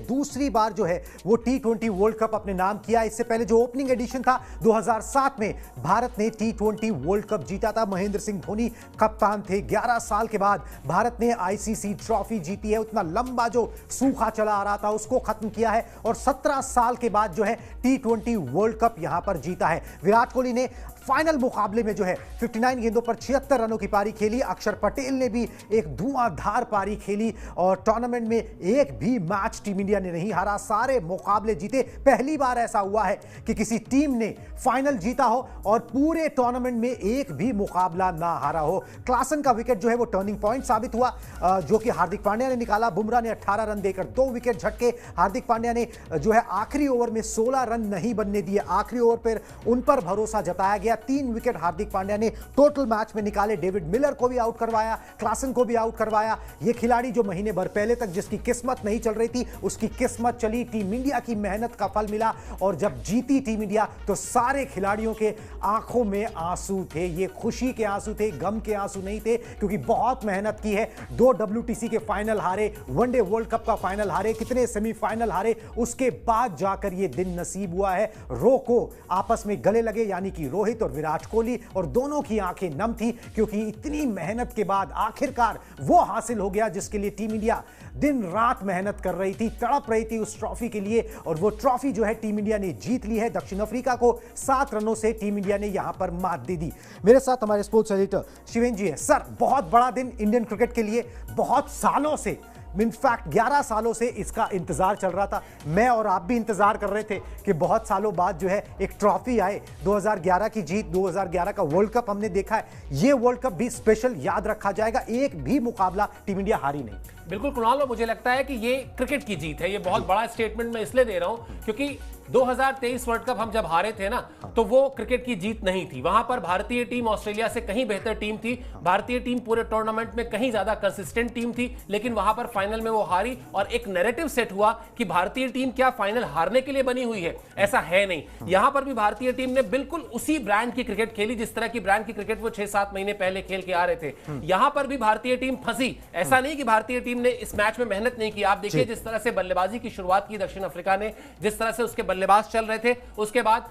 दूसरी बार जो है वो T20 वर्ल्ड कप अपने नाम किया। इससे पहले जो ओपनिंग एडिशन था 2007 में भारत ने T20 वर्ल्ड कप जीता था। महेंद्र सिंह धोनी कप्तान थे। 11 साल के बाद भारत ने आईसीसी ट्रॉफी जीती है। उतना लंबा जो सूखा चला आ रहा था उसको खत्म किया है और 17 साल के बाद जो है T20 वर्ल्ड कप यहां पर जीता है। विराट कोहली ने फाइनल मुकाबले में जो है 59 गेंदों पर 76 रनों की पारी खेली। अक्षर पटेल ने भी एक धुआंधार पारी खेली और टूर्नामेंट में एक भी मैच टीम इंडिया ने नहीं हारा, सारे मुकाबले जीते। पहली बार ऐसा हुआ है कि किसी टीम ने फाइनल जीता हो और पूरे टूर्नामेंट में एक भी मुकाबला ना हारा हो। क्लासन का विकेट जो है वो टर्निंग पॉइंट साबित हुआ, जो कि हार्दिक पांड्या ने निकाला। बुमराह ने 18 रन देकर 2 विकेट झटके। हार्दिक पांड्या ने जो है आखिरी ओवर में 16 रन नहीं बनने दिए। आखिरी ओवर पर उन पर भरोसा जताया गया। 3 विकेट हार्दिक पांड्या ने टोटल मैच में निकाले। डेविड मिलर को भी आउट करवाया, क्लासन को भी आउट करवाया। ये खिलाड़ी जो महीने भर पहले तक जिसकी किस्मत नहीं चल रही थी उसकी किस्मत चली। टीम इंडिया की मेहनत का फल मिला और जब जीती टीम इंडिया तो सारे खिलाड़ियों के आंखों में आंसू थे। ये खुशी के आंसू थे, गम के आंसू नहीं थे, क्योंकि बहुत मेहनत की है। 2 WTC के फाइनल हारे, वनडे वर्ल्ड कप का फाइनल हारे, कितने सेमीफाइनल हारे, उसके बाद जाकर ये दिन नसीब हुआ है। रो को आपस में गले लगे, यानी कि रोहित और विराट कोहली, और दोनों की आंखें नम थी क्योंकि इतनी मेहनत के बाद आखिरकार वो हासिल हो गया जिसके लिए टीम इंडिया दिन रात मेहनत कर रही थी, तड़प रही थी उस ट्रॉफी के लिए। और वो ट्रॉफी जो है टीम इंडिया ने जीत ली है। दक्षिण अफ्रीका को 7 रनों से टीम इंडिया ने यहां पर मात दे दी। मेरे साथ हमारे स्पोर्ट्स एडिटर शिवेन जी है। सर, बहुत बड़ा दिन इंडियन क्रिकेट के लिए, बहुत सालों से, इनफैक्ट 11 सालों से इसका इंतजार चल रहा था। मैं और आप भी इंतजार कर रहे थे कि बहुत सालों बाद जो है एक ट्रॉफी आए। 2011 की जीत, 2011 का वर्ल्ड कप हमने देखा है। ये वर्ल्ड कप भी स्पेशल याद रखा जाएगा। एक भी मुकाबला टीम इंडिया हारी नहीं। बिल्कुल कुणाल, मुझे लगता है कि ये क्रिकेट की जीत है। ये बहुत बड़ा स्टेटमेंट मैं इसलिए दे रहा हूं क्योंकि 2023 वर्ल्ड कप हम जब हारे थे ना, तो वो क्रिकेट की जीत नहीं थी। वहां पर भारतीय टीम ऑस्ट्रेलिया से कहीं बेहतर टीम थी। भारतीय टीम पूरे टूर्नामेंट में कहीं ज्यादा कंसिस्टेंट टीम थी, लेकिन वहां पर फाइनल में वो हारी और एक नैरेटिव सेट हुआ कि भारतीय टीम क्या फाइनल हारने के लिए बनी हुई है। ऐसा है नहीं। यहां पर भी भारतीय टीम ने बिल्कुल उसी ब्रांड की क्रिकेट खेली जिस तरह की ब्रांड की क्रिकेट वो 6-7 महीने पहले खेल के आ रहे थे। यहां पर भी भारतीय टीम फंसी। ऐसा नहीं कि भारतीय टीम ने इस मैच में मेहनत नहीं की। आप देखिए जिस तरह से बल्लेबाजी की शुरुआत की दक्षिण अफ्रीका ने, जिस तरह से उसके बल्लेबाज चल रहे थे, उसके बाद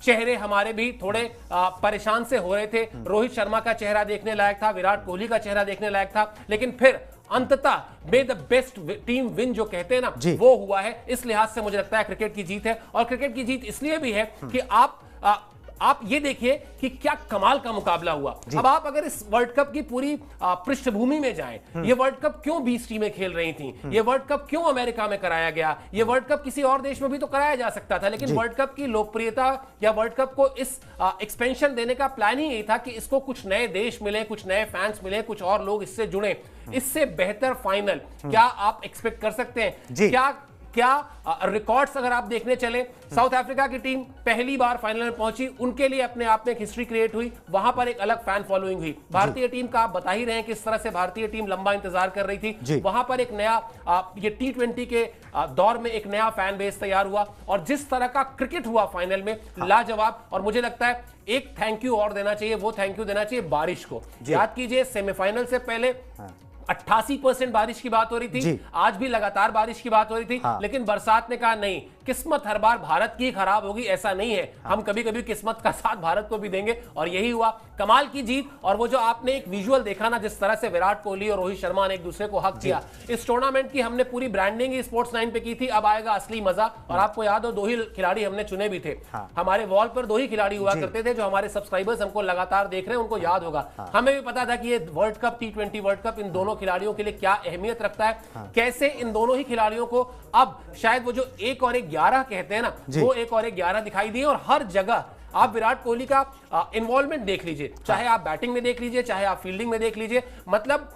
चेहरे हमारे भी थोड़े परेशान से हो रहे थे। रोहित शर्मा का चेहरा देखने लायक था, विराट कोहली का चेहरा देखने लायक था, लेकिन फिर अंततः मे द बेस्ट टीम विन जो कहते हैं ना, वो हुआ है। इस लिहाज से मुझे लगता है क्रिकेट की जीत है। और क्रिकेट की जीत इसलिए भी है कि आप ये देखिए कि क्या कमाल का मुकाबला हुआ। अब आप अगर इस वर्ल्ड कप की पूरी पृष्ठभूमि में जाएं, ये वर्ल्ड कप क्यों 20 टीमें खेल रही थी, ये वर्ल्ड कप क्यों अमेरिका में कराया गया, ये वर्ल्ड कप किसी और देश में भी तो कराया जा सकता था, लेकिन वर्ल्ड कप की लोकप्रियता या वर्ल्ड कप को इस एक्सपेंशन देने का प्लान ही यही था कि इसको कुछ नए देश मिले, कुछ नए फैंस मिले, कुछ और लोग इससे जुड़े। इससे बेहतर फाइनल क्या आप एक्सपेक्ट कर सकते हैं? क्या रिकॉर्ड्स अगर आप देखने चले, साउथ अफ्रीका की टीम पहली बार फाइनल में पहुंची, उनके लिए अपने आप में एक हिस्ट्री क्रिएट हुई। वहां पर एक अलग फैन फॉलोइंग हुई। भारतीय टीम का आप बता ही रहे हैं किस तरह से भारतीय टीम लंबा इंतजार कर रही थी। वहां पर एक नया ये T20 के दौर में एक नया फैन बेस तैयार हुआ और जिस तरह का क्रिकेट हुआ फाइनल में, लाजवाब। और मुझे लगता है एक थैंक यू और देना चाहिए, वो थैंक यू देना चाहिए बारिश को। याद कीजिए सेमीफाइनल से पहले 88% बारिश की बात हो रही थी, आज भी लगातार बारिश की बात हो रही थी, लेकिन बरसात ने कहा नहीं, किस्मत हर बार भारत की खराब होगी, ऐसा नहीं है। हम कभी कभी किस्मत का साथ भारत को भी देंगे और यही हुआ। कमाल की जीत। और वो जो आपने एक विजुअल देखा ना, जिस तरह से विराट कोहली और रोहित शर्मा ने एक दूसरे को हक किया। इस टूर्नामेंट की हमने पूरी ब्रांडिंग ही स्पोर्ट्स 9 पे की थी। अब आएगा असली मजा। और आपको याद हो 2 ही खिलाड़ी हमने चुने भी थे। हमारे वॉल पर 2 ही खिलाड़ी हुआ करते थे, जो हमारे सब्सक्राइबर्स हमको लगातार देख रहे हैं उनको याद होगा। हमें भी पता था कि ये world cup T20 world cup इन दोनों खिलाड़ियों के लिए क्या अहमियत रखता है। कैसे इन दोनों ही खिलाड़ियों को अब शायद वो जो 1 और 11 कहते हैं ना, वो 1 और 11 दिखाई दिए। और हर जगह आप विराट कोहली का इन्वॉल्वमेंट देख लीजिए, चाहे आप बैटिंग में देख लीजिए, चाहे आप फील्डिंग में देख लीजिए। मतलब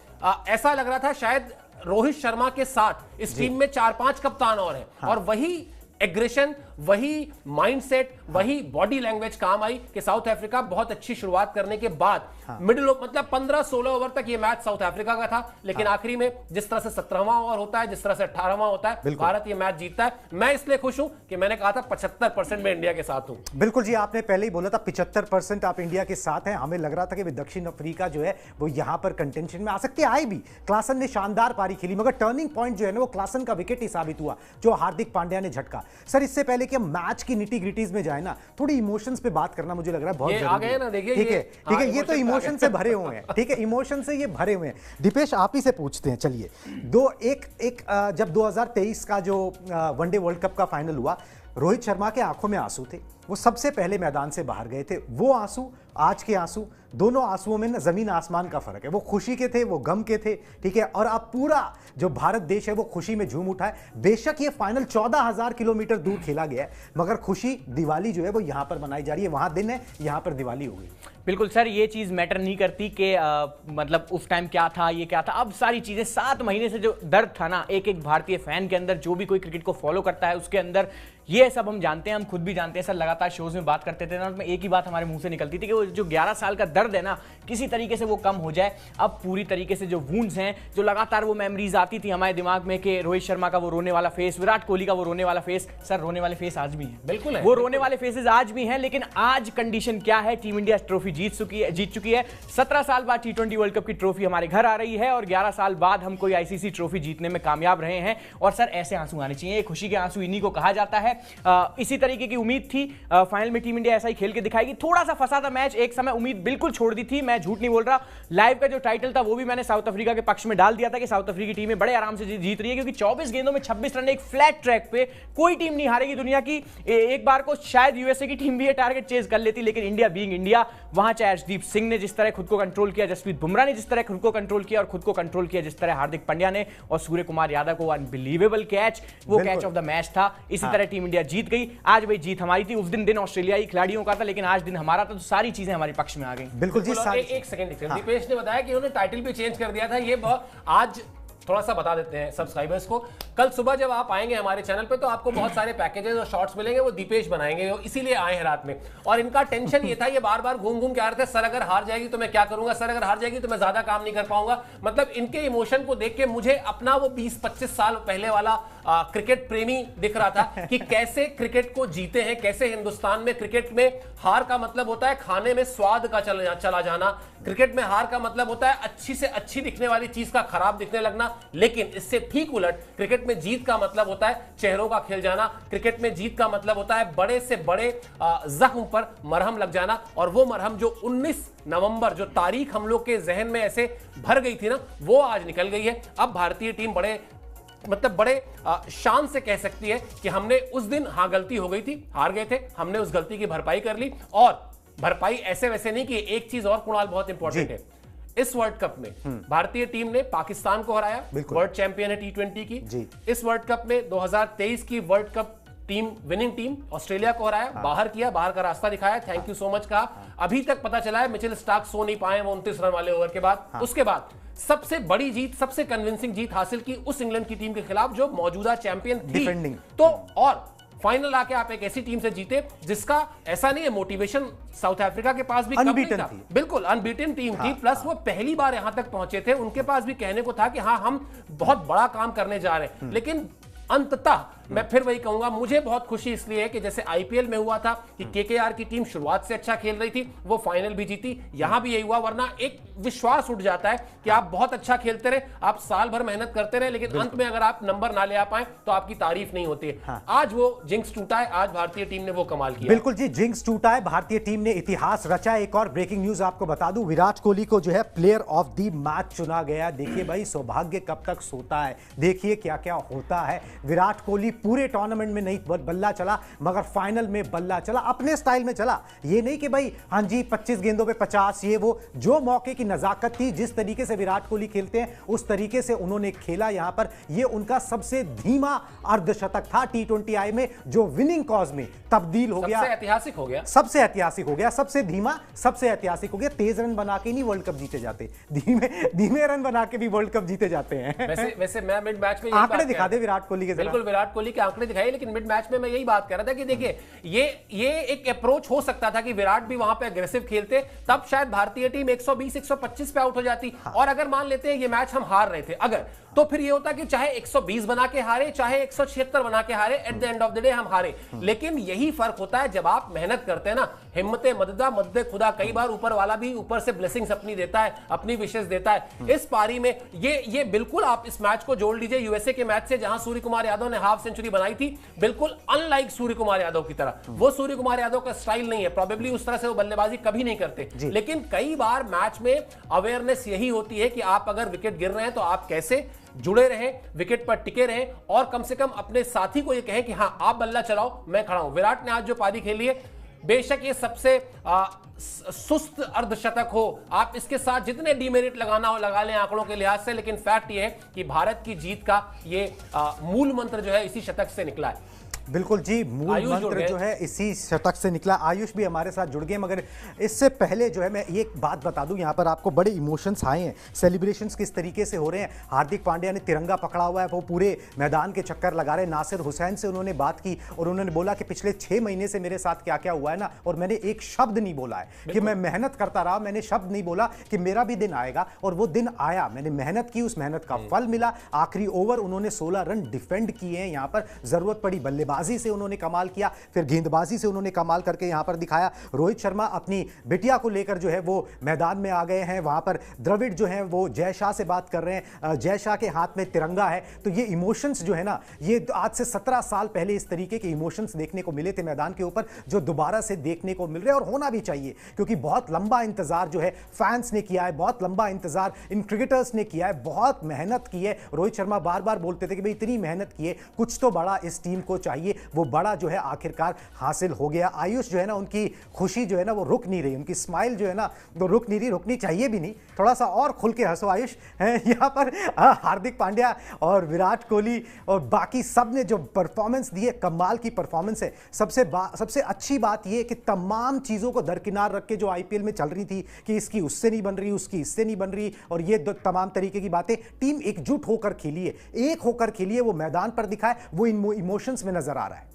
ऐसा लग रहा था शायद रोहित शर्मा के साथ इस टीम में 4-5 कप्तान और हैं। और वही एग्रेशन, वही माइंडसेट, वही बॉडी लैंग्वेज काम आई कि साउथ अफ्रीका बहुत अच्छी शुरुआत करने के बाद मिडिल मतलब 15-16 ओवर तक ये मैच साउथ अफ्रीका का था, लेकिन आखिरी में जिस तरह से 17वां ओवर होता है, जिस तरह से 18वां होता है, भारत ये मैच जीतता है। मैं इसलिए खुश हूं कि मैंने कहा था 75% में इंडिया के साथ हूं। बिल्कुल जी, आपने पहले ही बोला था 75% आप इंडिया के साथ हैं। हमें लग रहा था कि दक्षिण अफ्रीका जो है वो यहां पर कंटेंशन में आ सकते, आए भी। क्लासन ने शानदार पारी खेली, मगर टर्निंग पॉइंट जो है ना वो क्लासन का विकेट ही साबित हुआ, जो हार्दिक पांड्या ने झटका। सर, इससे पहले कि हम मैच की निटी ग्रिटीज में जाए ना, थोड़ी इमोशंस पे बात करना मुझे लग रहा है बहुत जरूरी है। ठीक है, ठीक है, ये तो इमोशन से भरे हुए हैं। ठीक है, इमोशन से ये भरे हुए हैं। दीपेश, आप ही से पूछते हैं, चलिए। जब 2023 का जो वनडे वर्ल्ड कप का फाइनल हुआ, रोहित शर्मा के आंखों में आंसू थे, वो सबसे पहले मैदान से बाहर गए थे। वो आंसू, आज के आंसू, दोनों आंसुओं में ना जमीन आसमान का फर्क है। वो खुशी के थे, वो गम के थे। ठीक है, और अब पूरा जो भारत देश है वो खुशी में झूम उठा है। बेशक ये फाइनल 14,000 किलोमीटर दूर खेला गया है, मगर खुशी, दिवाली जो है वो यहां पर मनाई जा रही है। वहां दिन है, यहां पर दिवाली हो गई। बिल्कुल सर, ये चीज़ मैटर नहीं करती कि मतलब उस टाइम क्या था, ये क्या था। अब सारी चीज़ें 7 महीने से जो दर्द था ना एक एक भारतीय फैन के अंदर, जो भी कोई क्रिकेट को फॉलो करता है उसके अंदर, ये सब हम जानते हैं, हम खुद भी जानते हैं सर। लगातार शोज में बात करते थे ना, उसमें एक ही बात हमारे मुंह से निकलती थी कि वो जो 11 साल का दर्द है ना, किसी तरीके से वो कम हो जाए। अब पूरी तरीके से जो वूंड्स हैं, जो लगातार वो मेमोरीज आती थी हमारे दिमाग में कि रोहित शर्मा का वो रोने वाला फेस, विराट कोहली का वो रोने वाला फेस, सर रोने वाले फेस आज भी हैं। बिल्कुल है, वो रोने वाले फेसेस आज भी हैं। लेकिन आज कंडीशन क्या है, टीम इंडिया ट्रॉफी जीत चुकी है। 17 साल बाद T20 वर्ल्ड कप की ट्रॉफी हमारे घर आ रही है और 11 साल बाद हम कोई आईसीसी ट्रॉफी जीतने में कामयाब रहे हैं। और सर ऐसे आंसू आने चाहिए, खुशी के आंसू इन्हीं को कहा जाता है। इसी तरीके की उम्मीद थी फाइनल में टीम इंडिया ऐसा ही खेल के दिखाएगी। थोड़ा सा फंसा था मैच, एक समय उम्मीद बिल्कुल छोड़ दी थी, मैं झूठ नहीं बोल रहा। लाइव का जो टाइटल था वो भी मैंने साउथ अफ्रीका के पक्ष में डाल दिया था कि साउथ अफ्रीकी टीम बड़े आराम से जीत रही है, क्योंकि 24 गेंदों में 26 रन, एक फ्लैट ट्रैक पे कोई टीम नहीं हारेगी दुनिया की। एक बार को शायद यूएसए की टीम भी ये टारगेट चेज कर लेती, लेकिन इंडिया बीइंग इंडिया, वहां चाहे अर्शदीप सिंह ने जिस तरह खुद को कंट्रोल किया, जसप्रीत बुमराह ने जिस तरह खुद को कंट्रोल किया, और खुद को कंट्रोल किया जिस तरह हार्दिक पांड्या ने, और सूर्य कुमार यादव को अनबिलीवेबल कैच, वो कैच ऑफ द मैच था। इसी तरह टीम इंडिया जीत गई। आज वही जीत हमारी थी, उस दिन ऑस्ट्रेलियाई खिलाड़ियों का था, लेकिन आज दिन हमारा था, तो सारी चीजें हमारे पक्ष में आ गई। बिल्कुल जी। एक सेकंड, दीपेश ने बताया कि उन्होंने टाइटल भी चेंज कर दिया था। ये आज थोड़ा सा बता देते हैं सब्सक्राइबर्स को। कल सुबह जब आप आएंगे हमारे चैनल पे तो आपको बहुत सारे पैकेजेस और शॉर्ट्स मिलेंगे, वो दीपेश बनाएंगे, इसीलिए आए हैं रात में। और इनका टेंशन ये था, ये बार बार घूम घूम के आ रहे थे, सर अगर हार जाएगी तो मैं क्या करूंगा, सर अगर हार जाएगी तो मैं ज्यादा काम नहीं कर पाऊंगा। मतलब इनके इमोशन को देख के मुझे अपना वो 20-25 साल पहले वाला क्रिकेट प्रेमी दिख रहा था कि कैसे क्रिकेट को जीते हैं, कैसे हिंदुस्तान में क्रिकेट में हार का मतलब होता है खाने में स्वाद का चला जाना, क्रिकेट में हार का मतलब होता है अच्छी से अच्छी दिखने वाली चीज का खराब दिखने लगना। लेकिन इससे ठीक उलट क्रिकेट में जीत का मतलब होता है चेहरों का खिल जाना, क्रिकेट में जीत का मतलब होता है बड़े से बड़े जख्म पर मरहम लग जाना। और वो मरहम जो 19 नवंबर जो तारीख हम लोग के जहन में ऐसे भर गई थी ना, वो आज निकल गई है। अब भारतीय टीम बड़े शान से कह सकती है कि हमने उस दिन, हाँ गलती हो गई थी, हार गए थे, हमने उस गलती की भरपाई कर ली। और भरपाई ऐसे वैसे नहीं की। एक चीज और कुणाल बहुत इंपॉर्टेंट है, इस वर्ल्ड कप में भारतीय टीम ने पाकिस्तान को हराया, वर्ल्ड चैंपियन है T20 की। इस वर्ल्ड कप में 2023 की world cup team, winning team Australia को हराया, बाहर किया, बाहर का रास्ता दिखाया, थैंक यू सो मच कहा। अभी तक पता चला है मिचेल स्टार्क सो नहीं पाए वो 29 रन वाले ओवर के बाद। उसके बाद सबसे बड़ी जीत, सबसे कन्विंसिंग जीत हासिल की उस इंग्लैंड की टीम के खिलाफ जो मौजूदा चैंपियन थी। तो और फाइनल आके आप एक ऐसी टीम से जीते जिसका ऐसा नहीं है, मोटिवेशन साउथ अफ्रीका के पास भी कम नहीं था, बिल्कुल अनबीटन टीम थी। प्लस वो पहली बार यहां तक पहुंचे थे, उनके पास भी कहने को था कि हाँ हम बहुत बड़ा काम करने जा रहे हैं। लेकिन अंततः मैं फिर वही कहूंगा, मुझे बहुत खुशी इसलिए है कि जैसे आईपीएल में हुआ था कि केकेआर की टीम शुरुआत से अच्छा खेल रही थी, वो फाइनल भी जीती, यहां भी यही हुआ। वरना एक विश्वास उठ जाता है कि आप बहुत अच्छा खेलते रहे, आप साल भर मेहनत करते रहे, लेकिन अंत में अगर आप नंबर ना ले आ पाए तो आपकी तारीफ नहीं होती है। आज वो जिंक्स टूटा है, आज भारतीय टीम ने वो कमाल किया। बिल्कुल जी, जिंक्स टूटा है, भारतीय टीम ने इतिहास रचा। एक और ब्रेकिंग न्यूज आपको बता दूं, विराट कोहली को जो है प्लेयर ऑफ द मैच चुना गया। देखिए भाई, सौभाग्य कब तक सोता है, देखिए क्या क्या होता है। विराट कोहली पूरे टूर्नामेंट में नहीं बल्ला चला, मगर फाइनल में बल्ला चला, अपने स्टाइल में चला। ये नहीं कि भाई हां जी 25 गेंदों पे 50, ये वो, जो मौके की नजाकत थी, जिस तरीके से विराट कोहली खेलते हैं उस तरीके से उन्होंने खेला। यहां पर ये उनका सबसे धीमा अर्धशतक था T20I में, जो विनिंग कॉज में तब्दील हो गया, सबसे ऐतिहासिक हो गया, सबसे ऐतिहासिक हो गया, सबसे धीमा, सबसे ऐतिहासिक हो गया। तेज रन बना के नहीं वर्ल्ड कप जीते जाते, धीमे रन बना के भी वर्ल्ड कप जीते जाते हैं। वैसे मैं मिड मैच में आंकड़े दिखा दे विराट कोहली के, बिल्कुल विराट कोहली कोहली के आंकड़े दिखाए, लेकिन मिड मैच में मैं यही बात कर रहा था कि देखिए ये एक अप्रोच हो सकता था कि विराट भी वहां पे अग्रेसिव खेलते, तब शायद भारतीय टीम 120-125 पे आउट हो जाती। और अगर मान लेते हैं ये मैच हम हार रहे थे अगर, तो फिर ये होता कि चाहे 120 बना के हारे, चाहे 176 बना के हारे, at the end of the day हम हारे। लेकिन यही फर्क होता है जब आप मेहनत करते हैं ना, हिम्मते मददा मददे खुदा, कई बार ऊपर वाला भी ऊपर से ब्लेसिंग्स अपनी देता है, अपनी विशेष देता है। इस पारी में ये बिल्कुल आप इस मैच को जोड़ लीजिए यूएसए के मैच से, जहां सूर्य कुमार यादव ने हाफ सेंचुरी बनाई थी, बिल्कुल अनलाइक सूर्य कुमार यादव की तरह। वो सूर्य कुमार यादव का स्टाइल नहीं है, प्रोबेबली उस तरह से वो बल्लेबाजी कभी नहीं करते, लेकिन कई बार मैच में अवेयरनेस यही होती है कि आप अगर विकेट गिर रहे हैं तो आप कैसे जुड़े रहें, विकेट पर टिके रहें, और कम से कम अपने साथी को यह कहें कि हां आप बल्ला चलाओ, मैं खड़ा हूं। विराट ने आज जो पारी खेली है, बेशक ये सबसे सुस्त अर्धशतक हो, आप इसके साथ जितने डीमेरिट लगाना हो लगा लें आंकड़ों के लिहाज से, लेकिन फैक्ट ये है कि भारत की जीत का ये मूल मंत्र जो है इसी शतक से निकला है। बिल्कुल जी, मूल मंत्र जो है इसी शतक से निकला। आयुष भी हमारे साथ जुड़ गए, मगर इससे पहले जो है मैं एक बात बता दूं, यहाँ पर आपको बड़े इमोशंस आए हैं, सेलिब्रेशंस किस तरीके से हो रहे हैं। हार्दिक पांड्या ने तिरंगा पकड़ा हुआ है, वो पूरे मैदान के चक्कर लगा रहे हैं। नासिर हुसैन से उन्होंने बात की और उन्होंने बोला कि पिछले 6 महीने से मेरे साथ क्या क्या हुआ है ना, और मैंने एक शब्द नहीं बोला है कि मैं मेहनत करता रहा, मैंने शब्द नहीं बोला कि मेरा भी दिन आएगा, और वो दिन आया। मैंने मेहनत की, उस मेहनत का फल मिला। आखिरी ओवर उन्होंने 16 रन डिफेंड किए हैं, यहाँ पर जरूरत पड़ी बल्लेबाजी से उन्होंने कमाल किया, फिर गेंदबाजी से उन्होंने कमाल करके यहां पर दिखाया। रोहित शर्मा अपनी बिटिया को लेकर जो है वो मैदान में आ गए हैं, वहां पर द्रविड़ जो है वो जय शाह से बात कर रहे हैं, जय शाह के हाथ में तिरंगा है। तो ये इमोशंस जो है ना, ये आज से 17 साल पहले इस तरीके के इमोशंस देखने को मिले थे मैदान के ऊपर, जो दोबारा से देखने को मिल रहे हैं, और होना भी चाहिए, क्योंकि बहुत लंबा इंतजार जो है फैंस ने किया है, बहुत लंबा इंतजार इन क्रिकेटर्स ने किया है, बहुत मेहनत की है। रोहित शर्मा बार बार बोलते थे कि भाई इतनी मेहनत की है, कुछ तो बड़ा इस टीम को चाहिए, वो बड़ा जो है आखिरकार हासिल हो गया। आयुष जो है ना, उनकी खुशी जो है ना वो रुक नहीं रही, उनकी स्माइल जो है ना वो रुक नहीं रही, रुकनी चाहिए भी नहीं, थोड़ा सा और खुल के हंसो आयुष। यहाँ पर हार्दिक पांड्या और विराट कोहली और बाकी सब ने जो परफॉर्मेंस दी है, कमाल की परफॉर्मेंस है। सबसे अच्छी बात ये कि तमाम चीजों को दरकिनार रख के जो आईपीएल में चल रही थी कि इसकी उससे नहीं बन रही, उसकी इससे नहीं बन रही, और ये तमाम तरीके की बातें, टीम एकजुट होकर खेली है, एक होकर खेली है, वो मैदान पर दिखाए, वो इन इमोशंस में नजर आ रहा है।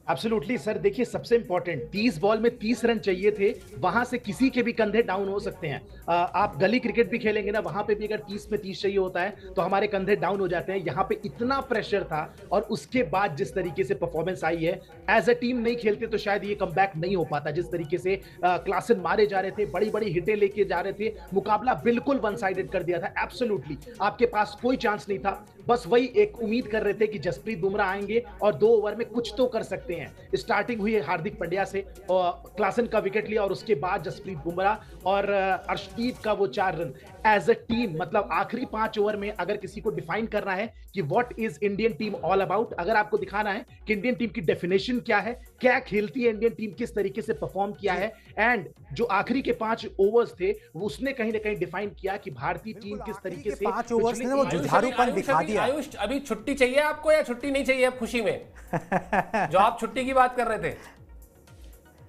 एब्सोल्युटली सर, देखिए सबसे इंपॉर्टेंट 30 बॉल में 30 रन चाहिए थे, वहां से किसी के भी कंधे डाउन हो सकते हैं। आप गली क्रिकेट भी खेलेंगे ना, वहां पे भी अगर 30 में 30 चाहिए होता है तो हमारे कंधे डाउन हो जाते हैं। यहाँ पे इतना प्रेशर था, और उसके बाद जिस तरीके से परफॉर्मेंस आई है, एज अ टीम नहीं खेलते तो शायद ये कमबैक नहीं हो पाता। जिस तरीके से क्लासन मारे जा रहे थे, बड़ी बड़ी हिटें लेके जा रहे थे, मुकाबला बिल्कुल वन साइडेड कर दिया था। एब्सोल्युटली आपके पास कोई चांस नहीं था, बस वही एक उम्मीद कर रहे थे कि जसप्रीत बुमराह आएंगे और 2 ओवर में कुछ तो कर सकते हैं। स्टार्टिंग हुई है हार्दिक पांड्या से, और क्लासन का विकेट लिया, और उसके बाद जसप्रीत बुमराह और अर्शदीप का वो 4 रन। एज अ टीम मतलब आखिरी 5 ओवर में अगर किसी को डिफाइन करना है कि what is Indian team all about, अगर आपको दिखाना है कि इंडियन टीम की डेफिनेशन क्या है, क्या खेलती है इंडियन टीम, किस तरीके से परफॉर्म किया है, एंड जो आखिरी के 5 ओवर्स थे वो उसने कहीं ना कहीं डिफाइन किया कि भारतीय टीम किस तरीके से 5 ओवर्स ने वो जुझारूपन दिखा दिया। आयुष, अभी छुट्टी चाहिए आपको या छुट्टी नहीं चाहिए अब खुशी में? जो आप छुट्टी की बात कर रहे थे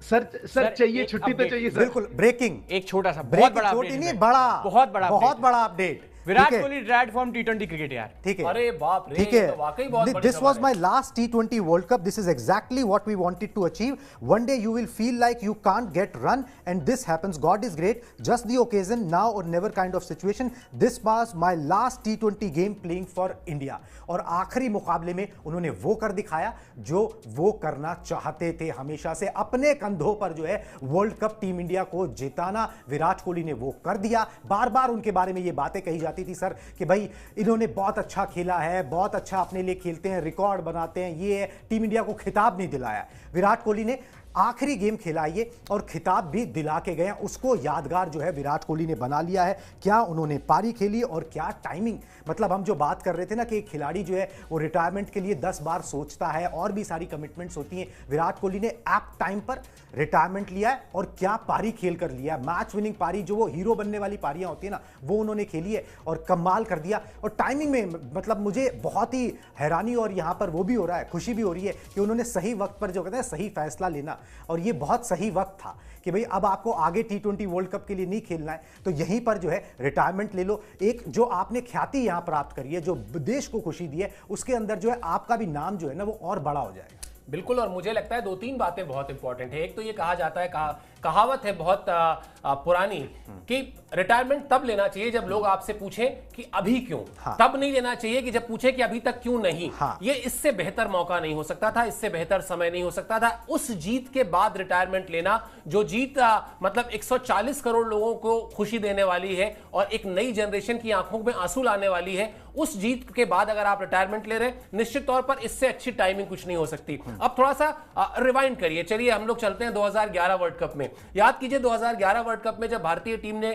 सर चाहिए, छुट्टी तो चाहिए सर। बिल्कुल, ब्रेकिंग, एक छोटा सा बहुत बड़ा छोटी नहीं, बड़ा, बहुत बड़ा update. Virat Kohli retired from T20 cricket यार। ठीक है, अरे बाप रे, ठीक ये तो वाकई बहुत है। बड़ी this was my last T20 world cup, this is exactly what we wanted to achieve. One day you will feel like you can't get run and this happens, God is great, just the occasion, now or never kind of situation. This was my last T20 game playing for India. और आखिरी मुकाबले में उन्होंने वो कर दिखाया जो वो करना चाहते थे हमेशा से, अपने कंधों पर जो है वर्ल्ड कप टीम इंडिया को जिताना। विराट कोहली ने वो कर दिया। बार बार उनके बारे में ये बातें कही जाती थी सर कि भाई इन्होंने बहुत अच्छा खेला है, बहुत अच्छा अपने लिए खेलते हैं, रिकॉर्ड बनाते हैं, ये टीम इंडिया को खिताब नहीं दिलाया। विराट कोहली ने आखिरी गेम खेला ये और खिताब भी दिला के गए, उसको यादगार जो है विराट कोहली ने बना लिया है। क्या उन्होंने पारी खेली और क्या टाइमिंग, मतलब हम जो बात कर रहे थे ना कि एक खिलाड़ी जो है वो रिटायरमेंट के लिए 10 बार सोचता है और भी सारी कमिटमेंट्स होती हैं, विराट कोहली ने एप्ट टाइम पर रिटायरमेंट लिया है और क्या पारी खेल कर लिया है। मैच विनिंग पारी, जो वो हीरो बनने वाली पारियां होती है ना, वो उन्होंने खेली है और कमाल कर दिया। और टाइमिंग में मतलब मुझे बहुत ही हैरानी और यहाँ पर वो भी हो रहा है, खुशी भी हो रही है कि उन्होंने सही वक्त पर जो कहते हैं सही फैसला लेना, और ये बहुत सही वक्त था कि भाई अब आपको आगे T20 वर्ल्ड कप के लिए नहीं खेलना है, तो यहीं पर जो है रिटायरमेंट ले लो। एक जो आपने ख्याति यहां प्राप्त करी है, जो देश को खुशी दी है, उसके अंदर जो है आपका भी नाम जो है ना वो और बड़ा हो जाएगा। बिल्कुल, और मुझे लगता है 2-3 बातें बहुत इंपॉर्टेंट है। एक तो ये कहा जाता है, कहावत है बहुत पुरानी, कि रिटायरमेंट तब लेना चाहिए जब लोग आपसे पूछें कि अभी क्यों। हाँ। तब नहीं लेना चाहिए कि जब पूछे कि अभी तक क्यों नहीं। हाँ। ये इससे बेहतर मौका नहीं हो सकता था, इससे बेहतर समय नहीं हो सकता था। उस जीत के बाद रिटायरमेंट लेना, जो जीत मतलब 140 करोड़ लोगों को खुशी देने वाली है और एक नई जनरेशन की आंखों में आंसू लाने वाली है, उस जीत के बाद अगर आप रिटायरमेंट ले रहे हैं, निश्चित तौर पर इससे अच्छी टाइमिंग कुछ नहीं हो सकती। अब थोड़ा सा रिवाइंड करिए, चलिए हम लोग चलते हैं 2011 वर्ल्ड कप में। याद कीजिए 2011 वर्ल्ड कप में जब भारतीय टीम ने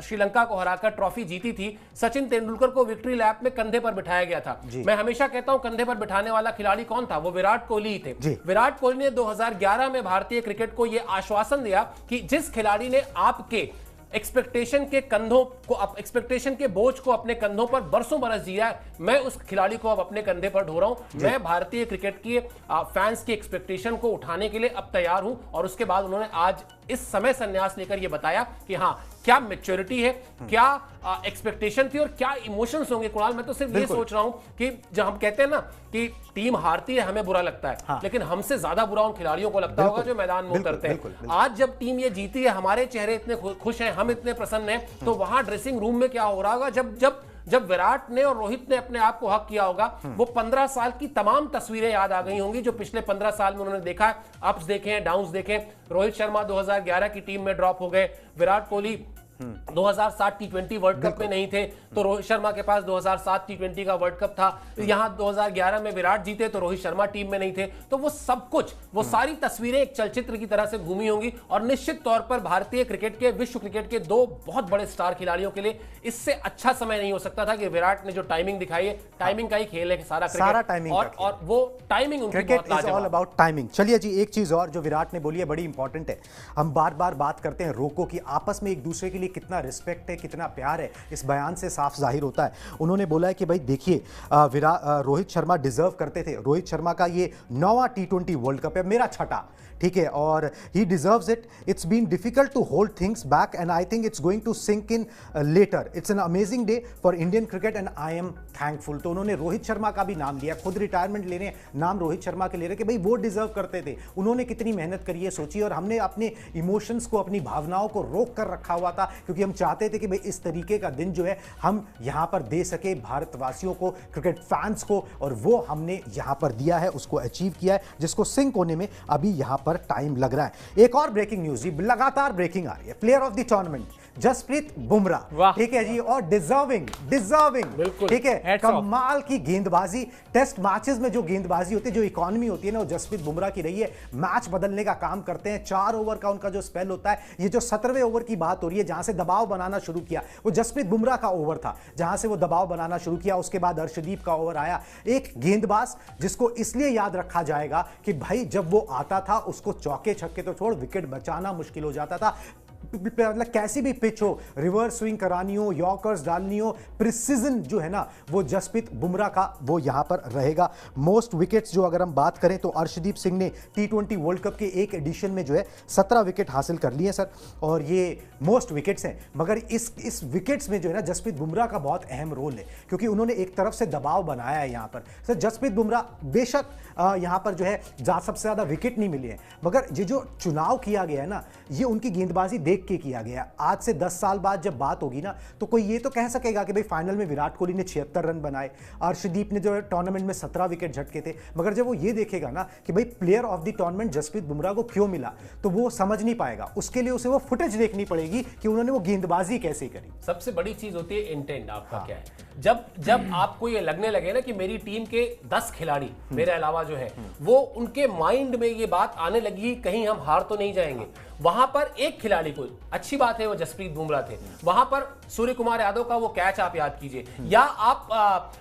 श्रीलंका को हराकर ट्रॉफी जीती थी, सचिन तेंदुलकर को विक्ट्री लैप में कंधे पर बिठाया गया था। मैं हमेशा कहता हूं कंधे पर बिठाने वाला खिलाड़ी कौन था, वो विराट कोहली ही थे। विराट कोहली ने 2011 में भारतीय क्रिकेट को यह आश्वासन दिया कि जिस खिलाड़ी ने आपके एक्सपेक्टेशन के कंधों को, एक्सपेक्टेशन के बोझ को अपने कंधों पर बरसों बरस जिया, मैं उस खिलाड़ी को अब अपने कंधे पर ढो रहा हूं। मैं भारतीय क्रिकेट की फैंस की एक्सपेक्टेशन को उठाने के लिए अब तैयार हूं। और उसके बाद उन्होंने आज इस समय संन्यास लेकर यह बताया कि हाँ, क्या मैच्योरिटी है, क्या एक्सपेक्टेशन थी और क्या इमोशंस होंगे। कुणाल, मैं तो सिर्फ ये सोच रहा हूं कि जब हम कहते हैं ना कि टीम हारती है हमें बुरा लगता है, हाँ। लेकिन हमसे ज्यादा बुरा उन खिलाड़ियों को लगता होगा जो मैदान में उतरते हैं। आज जब टीम ये जीती है, हमारे चेहरे इतने खुश हैं, हम इतने प्रसन्न हैं, तो वहां ड्रेसिंग रूम में क्या हो रहा होगा जब विराट ने और रोहित ने अपने आप को हक किया होगा। वो 15 साल की तमाम तस्वीरें याद आ गई होंगी जो पिछले 15 साल में उन्होंने देखा। अप्स देखे हैं, डाउन्स देखे। रोहित शर्मा 2011 की टीम में ड्रॉप हो गए, Virat Kohli 2007 T20 world cup में नहीं थे, तो रोहित शर्मा के पास 2007 T20 का वर्ल्ड कप था। यहां 2011 में विराट जीते तो रोहित शर्मा टीम में नहीं थे। तो वो सब कुछ, वो सारी तस्वीरें एक चलचित्र की तरह से घूमी होंगी। और निश्चित तौर पर भारतीय क्रिकेट के, विश्व क्रिकेट के दो बहुत बड़े स्टार खिलाड़ियों के लिए इससे अच्छा समय नहीं हो सकता था कि विराट ने जो टाइमिंग दिखाई है, टाइमिंग का ही खेल है सारा टाइमिंग, और वो टाइमिंग उनकी बहुत लाजवाब। All about timing. चलिए जी, एक चीज और जो विराट ने बोली है बड़ी इंपॉर्टेंट है। हम बार बार बात करते हैं रोको की, आपस में एक दूसरे के लिए कितना रिस्पेक्ट है, कितना प्यार है, इस बयान से साफ जाहिर होता है। उन्होंने बोला है कि भाई देखिए, रोहित शर्मा डिजर्व करते थे। रोहित शर्मा का ये 9वां T20 वर्ल्ड कप है, मेरा छठा, ठीक है, और ही deserves it. It's been difficult to hold things back and I think it's going to sink in later. It's an amazing day for Indian cricket and I am thankful. तो उन्होंने रोहित शर्मा का भी नाम लिया, खुद रिटायरमेंट ले रहे हैं, नाम रोहित शर्मा के ले रहे हैं कि भाई वो डिजर्व करते थे, उन्होंने कितनी मेहनत करी है सोचिए। और हमने अपने इमोशंस को, अपनी भावनाओं को रोक कर रखा हुआ था, क्योंकि हम चाहते थे कि भाई इस तरीके का दिन जो है हम यहां पर दे सके भारतवासियों को, क्रिकेट फैंस को, और वो हमने यहां पर दिया है, उसको अचीव किया है, जिसको सिंक होने में अभी यहां पर टाइम लग रहा है। एक और ब्रेकिंग न्यूज जी, लगातार ब्रेकिंग आ रही है। Player of the tournament Jasprit Bumrah, ठीक है जी, और डिजर्विंग, ठीक है, कमाल की गेंदबाजी। टेस्ट मैचेस में जो गेंदबाजी होती है, जो इकोनॉमी होती है ना, वो जसप्रीत बुमराह की रही है। मैच बदलने का काम करते हैं। 4 ओवर का उनका जो स्पेल होता है, ये जो 17वें ओवर की बात हो रही है, जहां से दबाव बनाना शुरू किया, वो जसप्रीत बुमराह का ओवर था, जहां से वो दबाव बनाना शुरू किया। उसके बाद अर्शदीप का ओवर आया। एक गेंदबाज जिसको इसलिए याद रखा जाएगा कि भाई जब वो आता था, उसको चौके छक्के तो छोड़, विकेट बचाना मुश्किल हो जाता था। मतलब कैसी भी पिच हो, रिवर्स स्विंग करानी हो, यॉर्कर्स डालनी हो, प्रिसीजन जो है ना, वो जसप्रीत बुमराह का वो यहां पर रहेगा। मोस्ट विकेट्स जो अगर हम बात करें तो अर्शदीप सिंह ने T20 वर्ल्ड कप के एक एडिशन में जो है 17 विकेट हासिल कर लिए सर, और ये मोस्ट विकेट्स हैं। मगर इस विकेट्स में जो है ना, जसप्रीत बुमराह का बहुत अहम रोल है, क्योंकि उन्होंने एक तरफ से दबाव बनाया है यहां पर। सर जसप्रीत बुमराह बेशक यहां पर जो है सबसे ज्यादा विकेट नहीं मिले हैं, मगर ये जो चुनाव किया गया है ना, ये उनकी गेंदबाजी देख के किया गया। आज से 10 साल बाद जब बात होगी ना, तो कोई ये तो कह सकेगा कि भाई फाइनल में विराट कोहली ने 76 रन बनाए, अर्शदीप ने जो है टूर्नामेंट में 17 विकेट झटके थे, मगर जब वो ये देखेगा ना कि भाई player of the tournament Jasprit Bumrah को क्यों मिला, तो वो समझ नहीं पाएगा। उसके लिए उसे वो फुटेज देखनी पड़ेगी कि उन्होंने वो गेंदबाजी कैसे करी। सबसे बड़ी चीज होती है इंटेंट आपका क्या है। जब आपको ये लगने लगे ना कि मेरी टीम के 10 खिलाड़ी मेरे अलावा जो है, वो उनके माइंड में ये बात आने लगी कहीं हम हार तो नहीं जाएंगे, वहां पर एक खिलाड़ी को, अच्छी बात है वो जसप्रीत बुमराह थे, वहां पर सूर्य कुमार यादव का वो कैच आप याद कीजिए, या आप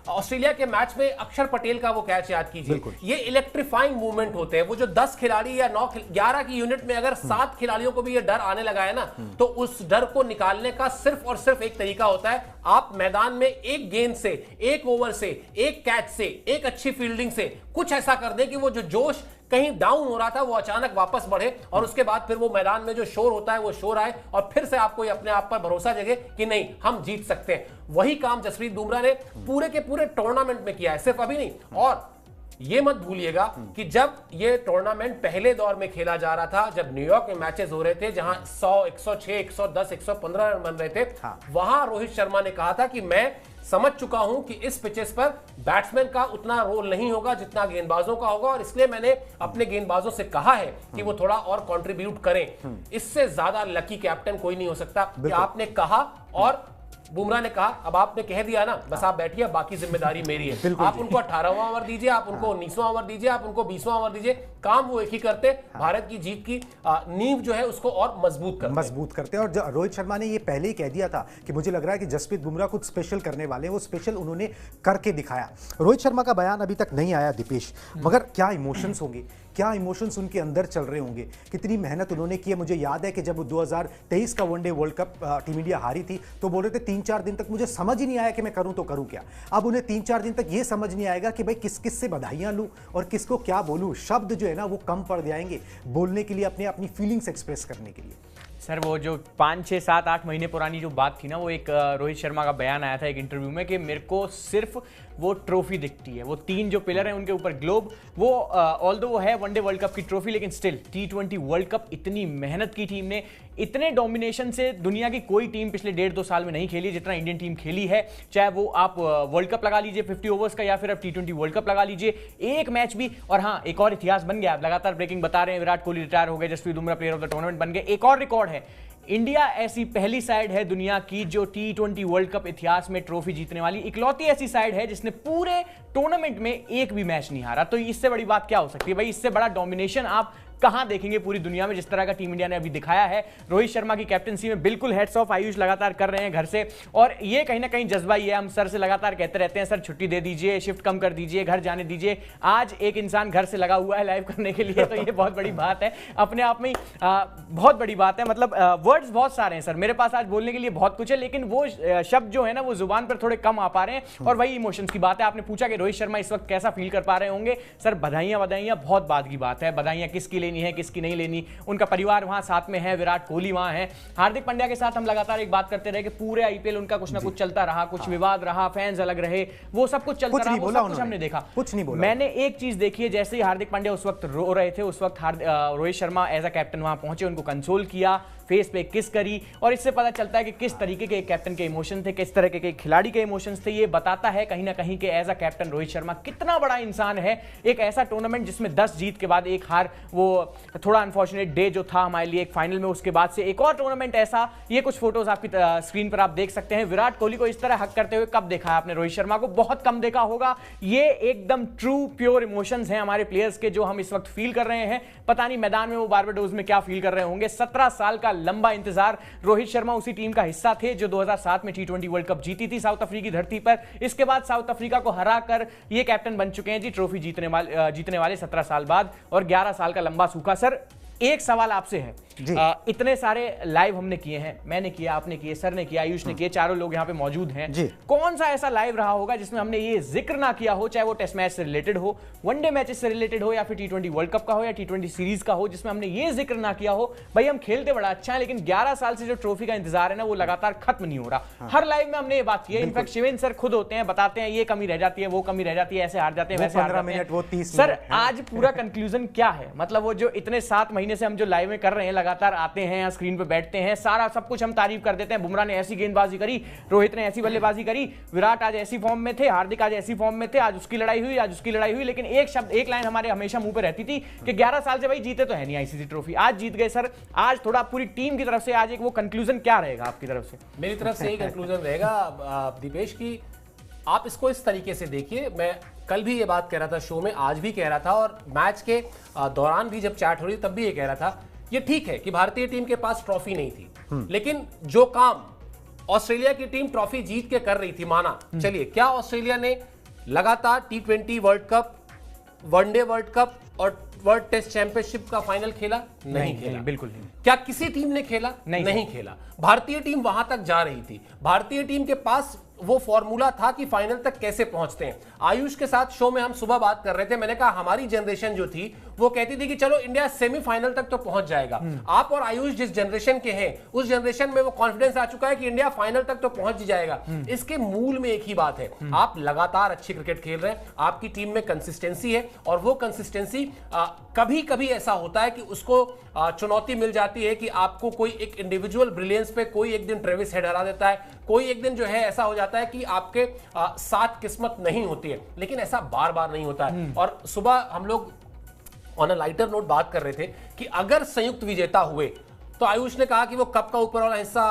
ऑस्ट्रेलिया के मैच में अक्षर पटेल का वो कैच याद कीजिए। ये इलेक्ट्रीफाइंग मूवमेंट होते हैं। वो जो 10 खिलाड़ी या 11 की यूनिट में अगर 7 खिलाड़ियों को भी ये डर आने लगा है ना, तो उस डर को निकालने का सिर्फ और सिर्फ एक तरीका होता है, आप मैदान में एक गेंद से, एक ओवर से, एक कैच से, एक अच्छी फील्डिंग से कुछ ऐसा कर दे कि वो जो जोश कहीं डाउन हो रहा था वो अचानक वापस बढ़े और उसके बाद फिर वो मैदान में जो शोर होता है वो शोर आए और फिर से आपको अपने आप पर भरोसा जगे कि नहीं, हम जीत सकते हैं। वही काम जसप्रीत बुमराह ने पूरे के पूरे टूर्नामेंट में किया है, सिर्फ अभी नहीं। और ये मत भूलिएगा कि जब ये टूर्नामेंट पहले दौर में खेला जा रहा था, जब न्यूयॉर्क में मैचेस हो रहे थे जहां 100, 106, 110, 115 रन बन रहे थे, वहां रोहित शर्मा ने कहा था कि मैं समझ चुका हूं कि इस पिचेस पर बैट्समैन का उतना रोल नहीं होगा जितना गेंदबाजों का होगा और इसलिए मैंने अपने गेंदबाजों से कहा है कि वो थोड़ा और कंट्रीब्यूट करें। इससे ज्यादा लकी कैप्टन कोई नहीं हो सकता कि आपने कहा और बुमराह ने कहा, अब आपने कह दिया ना, बस आप बैठिए, बाकी जिम्मेदारी मेरी है। आप उनको 18वां ओवर दीजिए, आप उनको 19वां ओवर दीजिए, आप उनको 20वां ओवर दीजिए, काम वो एक ही करते, भारत की जीत की नींव जो है उसको और मजबूत करते। और रोहित शर्मा ने ये पहले ही कह दिया था कि मुझे लग रहा है कि जसप्रीत बुमराह कुछ स्पेशल करने वाले हैं, वो स्पेशल उन्होंने करके दिखाया। रोहित शर्मा का बयान अभी तक नहीं आया दीपेश, मगर क्या इमोशंस होंगे, क्या इमोशंस उनके अंदर चल रहे होंगे, कितनी मेहनत उन्होंने की है। मुझे याद है कि जब 2023 का one day world cup team India हारी थी तो बोल रहे थे 3-4 दिन तक मुझे समझ ही नहीं आया कि मैं करूं तो करूं क्या। अब उन्हें 3-4 दिन तक ये समझ नहीं आएगा कि भाई किस किस से बधाइयां लूं और किसको क्या बोलूं। शब्द जो है ना वो कम पड़ जाएंगे बोलने के लिए, अपनी फीलिंग्स एक्सप्रेस करने के लिए। सर वो जो 5, 6, 7, 8 महीने पुरानी जो बात थी ना, वो एक रोहित शर्मा का बयान आया था एक इंटरव्यू में कि मेरे को सिर्फ वो ट्रॉफी दिखती है, वो 3 जो पिलर हैं उनके ऊपर ग्लोब, वो ऑल्दो वो है वनडे वर्ल्ड कप की ट्रॉफी, लेकिन स्टिल T20 वर्ल्ड कप इतनी मेहनत की टीम ने, इतने डोमिनेशन से दुनिया की कोई टीम पिछले 1.5-2 साल में नहीं खेली जितना इंडियन टीम खेली है। चाहे वो आप वर्ल्ड कप लगा लीजिए 50 ओवर्स का, या फिर अब T20 वर्ल्ड कप लगा लीजिए, एक मैच भी। और हाँ, एक और इतिहास बन गया, लगातार ब्रेकिंग बता रहे हैं, विराट कोहली रिटायर हो गए, Jasprit Bumrah player of the tournament बन गए। एक और रिकॉर्ड है, इंडिया ऐसी पहली साइड है दुनिया की जो T20 वर्ल्ड कप इतिहास में ट्रॉफी जीतने वाली इकलौती ऐसी साइड है जिसने पूरे टूर्नामेंट में एक भी मैच नहीं हारा। तो इससे बड़ी बात क्या हो सकती है भाई, इससे बड़ा डोमिनेशन आप कहां देखेंगे पूरी दुनिया में जिस तरह का टीम इंडिया ने अभी दिखाया है। रोहित शर्मा की कैप्टनसी में बिल्कुल हेड्स ऑफ, आयुष लगातार कर रहे हैं घर से, और ये कहीं ना कहीं जज्बा ही है। हम सर से लगातार कहते रहते हैं सर छुट्टी दे दीजिए, शिफ्ट कम कर दीजिए, घर जाने दीजिए। आज एक इंसान घर से लगा हुआ है लाइव करने के लिए, तो ये बहुत बड़ी बात है, अपने आप में बहुत बड़ी बात है। मतलब वर्ड्स बहुत सारे हैं सर मेरे पास आज बोलने के लिए, बहुत कुछ है, लेकिन वो शब्द जो है ना वो जुबान पर थोड़े कम आ पा रहे हैं। और वही इमोशंस की बात है। आपने पूछा कि रोहित शर्मा इस वक्त कैसा फील कर पा रहे होंगे। सर बधाइयां बहुत बात की बात है, बधाइयां किसकी लेनी है किसकी नहीं लेनी, उनका परिवार वहां साथ में है, विराट कोहली वहां है, हार्दिक पांड्या के साथ हम लगातार एक बात करते रहे कि पूरे आईपीएल उनका कुछ ना कुछ चलता रहा, कुछ विवाद रहा, फैंस अलग रहे, वो सब कुछ चलता रहा, वो सब कुछ हमने देखा, कुछ नहीं बोला। मैंने एक चीज देखी है, जैसे ही हार्दिक पांड्या उस वक्त रो रहे थे, उस वक्त Rohit Sharma as a captain वहां पहुंचे, उनको कंसोल किया, फेस पे किस करी, और इससे पता चलता है कि किस तरीके के एक कैप्टन के इमोशन थे, किस तरह के खिलाड़ी के इमोशंस थे। ये बताता है कहीं ना कहीं कि as a captain Rohit Sharma कितना बड़ा इंसान है। एक ऐसा टूर्नामेंट जिसमें 10 जीत के बाद एक हार, वो थोड़ा अनफॉर्चुनेट डे जो था हमारे लिए एक फाइनल में, उसके बाद से एक और टूर्नामेंट ऐसा। ये कुछ फोटोज आपकी स्क्रीन पर आप देख सकते हैं। विराट कोहली को इस तरह हक करते हुए कब देखा है आपने रोहित शर्मा को? बहुत कम देखा होगा। ये एकदम ट्रू प्योर इमोशंस हैं हमारे प्लेयर्स के जो हम इस वक्त फील कर रहे हैं। पता नहीं मैदान में वो बारबाडोस में क्या फील कर रहे होंगे। 17 साल का लंबा इंतजार। रोहित शर्मा उसी टीम का हिस्सा थे जो 2007 में T20 वर्ल्ड कप जीती थी साउथ अफ्रीकी धरती पर। इसके बाद साउथ अफ्रीका को हराकर ये कैप्टन बन चुके हैं जी, ट्रॉफी जीतने वाले 17 साल बाद, और 11 साल का लंबा सूखा। सर एक सवाल आपसे है, इतने सारे लाइव हमने किए हैं, मैंने किया, आपने किए, सर ने किया, आयुष ने किए, चारों लोग यहाँ पे मौजूद हैं, कौन सा ऐसा लाइव रहा होगा जिसमें हमने ये जिक्र ना किया हो, चाहे वो टेस्ट मैच से रिलेटेड हो, वनडे मैचेस से रिलेटेड हो, या फिर T20 वर्ल्ड कप का हो, या T20 सीरीज का हो, जिसमें हमने ये जिक्र ना किया हो भाई हम खेलते बड़ा अच्छा है, लेकिन 11 साल से जो ट्रॉफी का इंतजार है ना वो लगातार खत्म नहीं हो रहा। हर लाइव में हमने ये बात की है। इनफैक्ट शिवेंद्र सर खुद होते हैं, बताते हैं ये कमी रह जाती है, वो कमी रह जाती है, ऐसे हार जाते हैं, वैसे हार जाते हैं। सर आज पूरा कंक्लूजन क्या है? मतलब वो जो इतने 7 महीने से हम जो लाइव में कर रहे हैं, लगातार आते हैं, स्क्रीन पे बैठते हैं, सारा सब कुछ हम तारीफ कर देते हैं। बुमराह ने ऐसी गेंदबाजी करी, रोहित ने ऐसी बल्लेबाजी करी, विराट आज ऐसी फॉर्म में थे, हार्दिक आज ऐसी फॉर्म में थे, आज उसकी लड़ाई हुई, आज उसकी लड़ाई हुई, लेकिन एक शब्द, एक लाइन हमारे हमेशा मुंह पे रहती थी कि 11 साल से भाई जीते तो है नहीं आईसीसी ट्रॉफी, आज जीत गए। सर आज थोड़ा पूरी टीम की तरफ से आज एक वो कंक्लूजन क्या रहेगा आपकी तरफ से? मेरी तरफ से एक कंक्लूजन रहेगा दीपेश की, आप इसको इस तरीके से देखिए। मैं कल भी ये बात कह रहा था शो में, आज भी कह रहा था, और मैच के दौरान भी जब चैट हो रही तब भी ये कह रहा था, ये ठीक है कि भारतीय टीम के पास ट्रॉफी नहीं थी, लेकिन जो काम ऑस्ट्रेलिया की टीम ट्रॉफी जीत के कर रही थी, माना, चलिए, क्या ऑस्ट्रेलिया ने लगातार T20 world cup one day world cup और वर्ल्ड टेस्ट चैंपियनशिप का फाइनल खेला? नहीं खेला, बिल्कुल नहीं। क्या किसी टीम ने खेला? नहीं खेला। भारतीय टीम वहां तक जा रही थी, भारतीय टीम के पास वो फॉर्मूला था कि फाइनल तक कैसे पहुंचते हैं। आयुष के साथ शो में हम सुबह बात कर रहे थे, मैंने कहा हमारी जनरेशन जो थी वो कहती थी कि चलो इंडिया सेमीफाइनल तक तो पहुंच जाएगा। आप और आयुष जिस जनरेशन के हैं उस जनरेशन में वो कॉन्फिडेंस आ चुका है कि इंडिया फाइनल तक तो पहुंच जाएगा। इसके मूल में एक ही बात है, आप लगातार अच्छी क्रिकेट खेल रहे हैं, आपकी टीम में कंसिस्टेंसी है, और वो कंसिस्टेंसी कभी कभी ऐसा होता है कि उसको चुनौती मिल जाती है कि आपको कोई एक इंडिविजुअल ब्रिलियंस पे कोई एक दिन ट्रेविस हेड हरा देता है, कोई एक दिन जो है ऐसा हो जाता है कि आपके साथ किस्मत नहीं होती है, लेकिन ऐसा बार बार नहीं होता है। और सुबह हम लोग ऑन अ लाइटर नोट बात कर रहे थे कि अगर संयुक्त विजेता हुए तो आयुष ने कहा कि वो कप का ऊपर वाला हिस्सा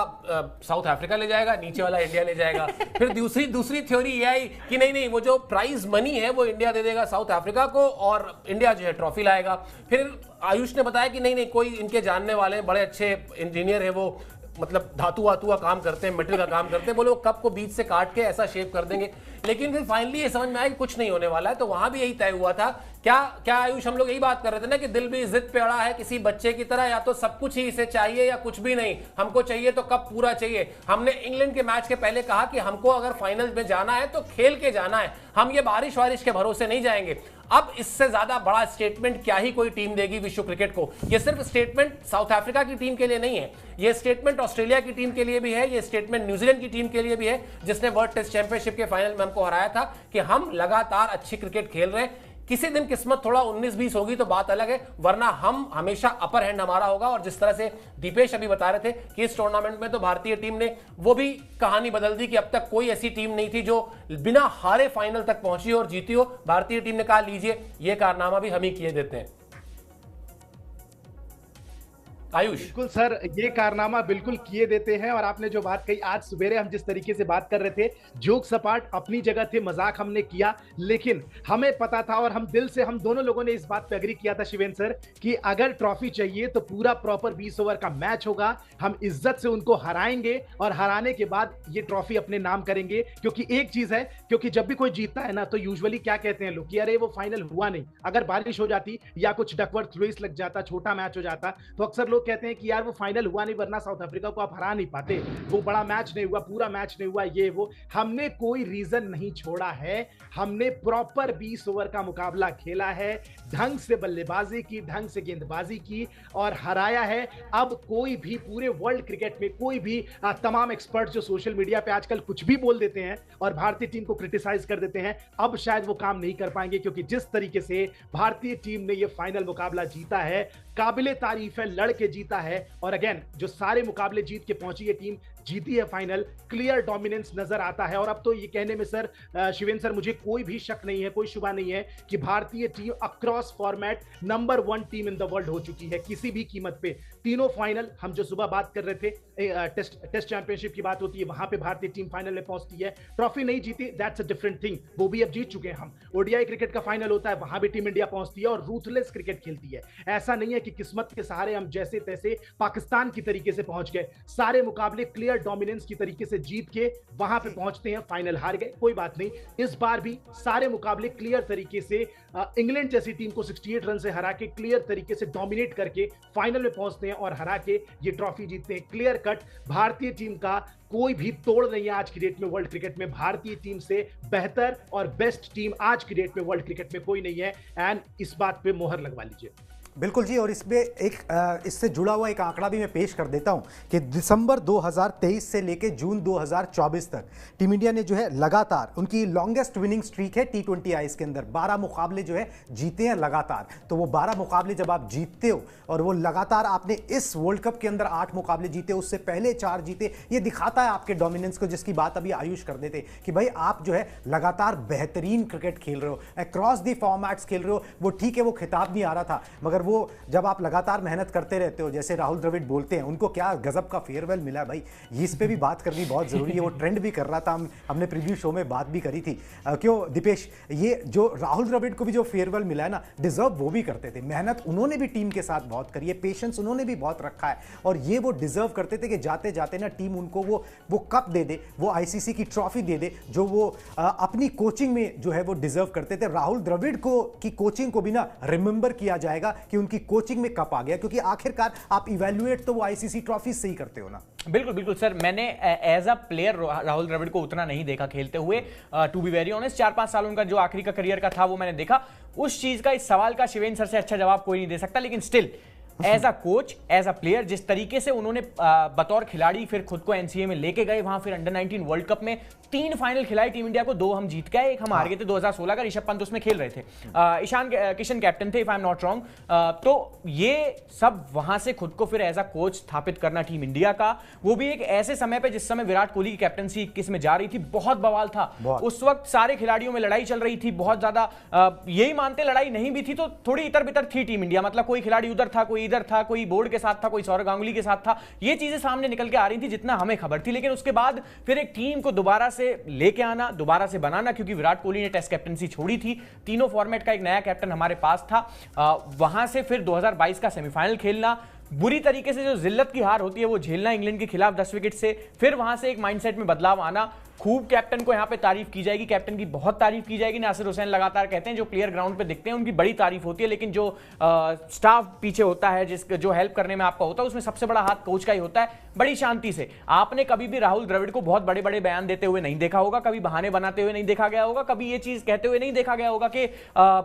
साउथ अफ्रीका ले जाएगा, नीचे वाला इंडिया ले जाएगा। फिर दूसरी थ्योरी ये आई कि नहीं, वो जो प्राइज मनी है वो इंडिया दे देगा साउथ अफ्रीका को और इंडिया जो है ट्रॉफी लाएगा। फिर आयुष ने बताया कि नहीं, कोई इनके जानने वाले बड़े अच्छे इंजीनियर है, वो मतलब धातु वातु का काम करते हैं, मेटल का काम करते हैं, बोले वो कप को बीच से काट के ऐसा शेप कर देंगे। लेकिन फिर फाइनली ये समझ में आया कि कुछ नहीं होने वाला है, तो वहां भी यही तय हुआ था। क्या आयुष, हम लोग यही बात कर रहे थे ना कि दिल भी जिद पे अड़ा है किसी बच्चे की तरह, या तो सब कुछ ही इसे चाहिए या कुछ भी नहीं, हमको चाहिए तो कप पूरा चाहिए। हमने इंग्लैंड के मैच के पहले कहा कि हमको अगर फाइनल में जाना है तो खेल के जाना है, हम ये बारिश वारिश के भरोसे नहीं जाएंगे। अब इससे ज्यादा बड़ा स्टेटमेंट क्या ही कोई टीम देगी विश्व क्रिकेट को। ये सिर्फ स्टेटमेंट साउथ अफ्रीका की टीम के लिए नहीं है, ये स्टेटमेंट ऑस्ट्रेलिया की टीम के लिए भी है, ये स्टेटमेंट न्यूजीलैंड की टीम के लिए भी है, जिसने वर्ल्ड टेस्ट चैंपियनशिप के फाइनल में हमको हराया था, कि हम लगातार अच्छी क्रिकेट खेल रहे हैं। किसी दिन किस्मत थोड़ा 19-20 होगी तो बात अलग है, वरना हम हमेशा अपर हैंड हमारा होगा। और जिस तरह से दीपेश अभी बता रहे थे कि इस टूर्नामेंट में तो भारतीय टीम ने वो भी कहानी बदल दी कि अब तक कोई ऐसी टीम नहीं थी जो बिना हारे फाइनल तक पहुंची हो और जीती हो। भारतीय टीम ने कहा लीजिए ये कारनामा भी हम ही किए देते हैं। आयुष। बिल्कुल सर, ये कारनामा बिल्कुल किए देते हैं। और आपने जो बात कही, आज सवेरे हम जिस तरीके से बात कर रहे थे, जोक सपाट अपनी जगह थे, मजाक हमने किया, लेकिन हमें पता था और हम दिल से, हम दोनों लोगों ने इस बात पे एग्री किया था शिवेन सर, कि अगर ट्रॉफी चाहिए तो पूरा प्रॉपर 20 ओवर का मैच होगा, हम इज्जत से उनको हराएंगे और हराने के बाद ये ट्रॉफी अपने नाम करेंगे। क्योंकि एक चीज है, क्योंकि जब भी कोई जीतता है ना तो यूजुअली क्या कहते हैं लोग कि अरे वो फाइनल हुआ नहीं, अगर बारिश हो जाती या कुछ डकवर्थ लुइस लग जाता, छोटा मैच हो जाता, तो अक्सर लोग कहते हैं कि यार वो फाइनल हुआ नहीं, वरना साउथ अफ्रीका को आप हरा नहीं पाते, वो बड़ा मैच नहीं हुआ, पूरा मैच नहीं हुआ, ये वो। हमने कोई रीजन नहीं छोड़ा है, हमने प्रॉपर 20 ओवर का मुकाबला खेला है, ढंग से बल्लेबाजी की, ढंग से गेंदबाजी की और हराया है। अब कोई भी पूरे वर्ल्ड क्रिकेट में कोई भी तमाम एक्सपर्ट जो सोशल मीडिया पे आजकल कुछ भी बोल देते हैं और भारतीय टीम को क्रिटिसाइज कर देते हैं, अब शायद वो काम नहीं कर पाएंगे। क्योंकि जिस तरीके से भारतीय टीम ने ये फाइनल मुकाबला जीता है, काबिले तारीफ है, लड़के जीता है। और अगेन जो सारे मुकाबले जीत के पहुंची ये टीम, जीती है फाइनल, क्लियर डोमिनेंस नजर आता है। और अब तो ये कहने में सर, शिवेन सर, मुझे कोई भी शक नहीं है, कोई शुबा नहीं है कि भारतीय team across format number 1 team in the world हो चुकी है किसी भी कीमत पे। तीनों फाइनल, हम जो सुबह बात कर रहे थे, टेस्ट चैंपियनशिप की बात होती है, वहां पे भारतीय टीम फाइनल में पहुंचती है। ट्रॉफी नहीं जीती, दैट्स अ डिफरेंट थिंग, वो भी अब जीत चुके हैं हम। ओडीआई क्रिकेट का फाइनल होता है, वहां भी टीम इंडिया पहुंचती है और रूथलेस क्रिकेट खेलती है। ऐसा नहीं है कि किस्मत के सहारे हम जैसे तैसे पाकिस्तान की तरीके से पहुंच गए, सारे मुकाबले क्लियर डोमिनेंस की तरीके से जीत के वहां पे पहुंचते हैं। फाइनल हार गए, कोई बात नहीं, इस बार भी सारे मुकाबले क्लियर तरीके से इंग्लैंड जैसी टीम को 68 रन से हरा के, क्लियर तरीके से डोमिनेट करके फाइनल में पहुंचते हैं और हरा के ये ट्रॉफी जीतते हैं। क्लियर कट भारतीय टीम का कोई भी तोड़ नहीं है आज की डेट में वर्ल्ड क्रिकेट में। भारतीय टीम से बेहतर और बेस्ट टीम आज की डेट में वर्ल्ड क्रिकेट में कोई नहीं है, एंड इस बात पे मोहर लगवा लीजिए। बिल्कुल जी। और इसमें एक इससे जुड़ा हुआ एक आंकड़ा भी मैं पेश कर देता हूं कि दिसंबर 2023 से लेकर जून 2024 तक टीम इंडिया ने जो है लगातार, उनकी लॉन्गेस्ट विनिंग स्ट्रीक है T20 आईज के अंदर, 12 मुकाबले जो है जीते हैं लगातार। तो वो 12 मुकाबले जब आप जीतते हो और वो लगातार आपने इस वर्ल्ड कप के अंदर 8 मुकाबले जीते, उससे पहले 4 जीते, ये दिखाता है आपके डोमिनेंस को, जिसकी बात अभी आयुष कर देते कि भाई आप जो है लगातार बेहतरीन क्रिकेट खेल रहे हो, अक्रॉस दी फॉर्मेट्स खेल रहे हो। वो ठीक है, वो खिताब नहीं आ रहा था, मगर वो जब आप लगातार मेहनत करते रहते हो, जैसे राहुल द्रविड़ बोलते हैं, उनको क्या गजब का फेयरवेल मिला है भाई, इस पे भी बात करनी बहुत जरूरी है। वो ट्रेंड भी कर रहा था, हमने प्रीव्यू शो में बात भी करी थी। क्यों दीपेश, ये जो राहुल द्रविड़ को भी जो फेयरवेल मिला है ना, डिजर्व वो भी करते थे। मेहनत उन्होंने भी टीम के साथ बहुत करी है, पेशेंस उन्होंने भी बहुत रखा है, और ये वो डिजर्व करते थे कि जाते जाते ना टीम उनको वो कप दे दे, वो आईसीसी की ट्रॉफी दे दे, जो वो अपनी कोचिंग में जो है वो डिजर्व करते थे। राहुल द्रविड़ को की कोचिंग को भी ना रिमेंबर किया जाएगा कि उनकी कोचिंग में कप आ गया, क्योंकि आखिरकार आप इवैल्यूएट तो वो आईसीसी ट्रॉफी से ही करते हो ना। बिल्कुल बिल्कुल सर, मैंने as a player Rahul Dravid को उतना नहीं देखा खेलते हुए, टू बी वेरी ऑनेस्ट। 4-5 साल उनका जो आखिरी का करियर का था वो मैंने देखा। उस चीज का, इस सवाल का शिवेंद्र सर से अच्छा जवाब कोई नहीं दे सकता, लेकिन still as a coach, as a player, जिस तरीके से उन्होंने बतौर खिलाड़ी फिर खुद को एनसीए में लेके गए, वहां फिर अंडर 19 वर्ल्ड कप में 3 फाइनल खिलाए टीम इंडिया को, 2 हम जीत गए, 1 हम हार गए थे 2016 का। ऋषभ पंत उसमें खेल रहे थे, ईशान किशन कैप्टन थे, if I am not wrong. तो ये सब वहां से खुद को फिर एज अ कोच स्थापित करना टीम इंडिया का, वो भी एक ऐसे समय पे जिस समय विराट कोहली की कैप्टनसी 21 में जा रही थी, बहुत बवाल था उस वक्त। सारे खिलाड़ियों में लड़ाई चल रही थी बहुत ज्यादा, यही मानते लड़ाई नहीं भी थी तो थोड़ी इतर बितर थी टीम इंडिया, मतलब कोई खिलाड़ी उधर था, कोई इधर था, कोई बोर्ड के साथ था, कोई सौरव गांगुली के साथ था। ये चीजें सामने निकल के आ रही थी जितना हमें खबर थी। लेकिन उसके बाद फिर एक टीम को दोबारा से लेके आना, दोबारा से बनाना, क्योंकि विराट कोहली ने टेस्ट कैप्टनसी छोड़ी थी, तीनों फॉर्मेट का एक नया कैप्टन हमारे पास था। वहां से फिर 2022 का सेमीफाइनल खेलना, बुरी तरीके से जो जिल्लत की हार होती है वो झेलना इंग्लैंड के खिलाफ 10 विकेट से, फिर वहां से एक माइंडसेट में बदलाव आना। खूब कैप्टन को यहाँ पे तारीफ की जाएगी, कैप्टन की बहुत तारीफ की जाएगी। नासिर हुसैन लगातार कहते हैं जो प्लेयर ग्राउंड पे दिखते हैं उनकी बड़ी तारीफ होती है, लेकिन जो स्टाफ पीछे होता है, जो हेल्प करने में आपका होता है, उसमें सबसे बड़ा हाथ कोच का ही होता है। बड़ी शांति से, आपने कभी भी राहुल द्रविड़ को बहुत बड़े बड़े बयान देते हुए नहीं देखा होगा, कभी बहाने बनाते हुए नहीं देखा गया होगा, कभी ये चीज कहते हुए नहीं देखा गया होगा कि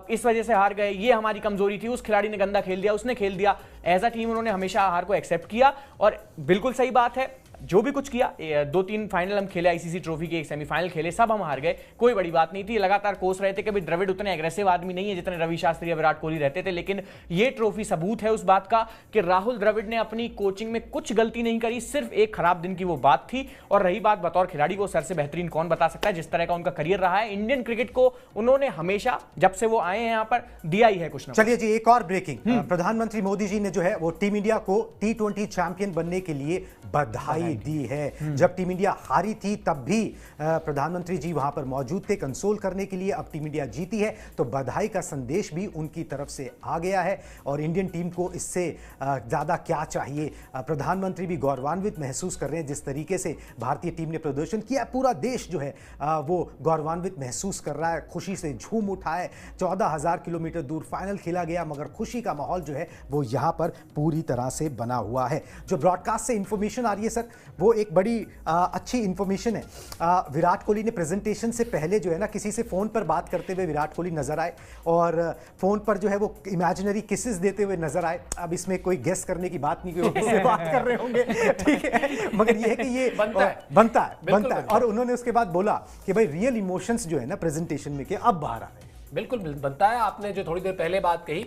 इस वजह से हार गए, ये हमारी कमजोरी थी, उस खिलाड़ी ने गंदा खेल दिया, उसने खेल दिया। एज अ टीम उन्होंने हमेशा हार को एक्सेप्ट किया, और बिल्कुल सही बात है, जो भी कुछ किया, 2-3 फाइनल हम खेले आईसीसी ट्रॉफी के, एक सेमीफाइनल खेले, सब हम हार गए, कोई बड़ी बात नहीं थी। लगातार कोस रहे थे कि भाई द्रविड़ उतने एग्रेसिव आदमी नहीं है जितने रवि शास्त्री या विराट कोहली रहते थे, लेकिन ये ट्रॉफी सबूत है उस बात का कि राहुल द्रविड़ ने अपनी कोचिंग में कुछ गलती नहीं करी, सिर्फ एक खराब दिन की वो बात थी। और रही बात बतौर खिलाड़ी को, सर से बेहतरीन कौन बता सकता है, जिस तरह का उनका करियर रहा है, इंडियन क्रिकेट को उन्होंने हमेशा जब से वो आए हैं यहाँ पर दिया ही है कुछ ना। चलिए जी, एक और ब्रेकिंग, प्रधानमंत्री मोदी जी ने जो है वो टीम इंडिया को T20 चैंपियन बनने के लिए बधाई दी है। जब टीम इंडिया हारी थी तब भी प्रधानमंत्री जी वहां पर मौजूद थे कंसोल करने के लिए। अब टीम इंडिया जीती है तो बधाई का संदेश भी उनकी तरफ से आ गया है, और इंडियन टीम को इससे ज्यादा क्या चाहिए। प्रधानमंत्री भी गौरवान्वित महसूस कर रहे हैं जिस तरीके से भारतीय टीम ने प्रदर्शन किया। पूरा देश जो है वो गौरवान्वित महसूस कर रहा है, खुशी से झूम उठा है। 14,000 किलोमीटर दूर फाइनल खेला गया, मगर खुशी का माहौल जो है वो यहां पर पूरी तरह से बना हुआ है। जो ब्रॉडकास्ट से इंफॉर्मेशन आ रही है सर, वो एक बड़ी अच्छी इंफॉर्मेशन है। विराट कोहली ने प्रेजेंटेशन से पहले जो है ना, किसी से फोन पर बात करते हुए विराट कोहली नजर आए, और फोन पर जो है वो इमेजिनरी किसेस देते हुए नजर आए। अब इसमें कोई गेस करने की बात नहीं, कोई किससे बात कर रहे होंगे, ठीक है, मगर ये है कि ये बनता है। और उन्होंने उसके बाद बोला कि भाई रियल इमोशंस जो है ना प्रेजेंटेशन में के अब बाहर आ रहे हैं। बिल्कुल बनता है। आपने जो थोड़ी देर पहले बात कही,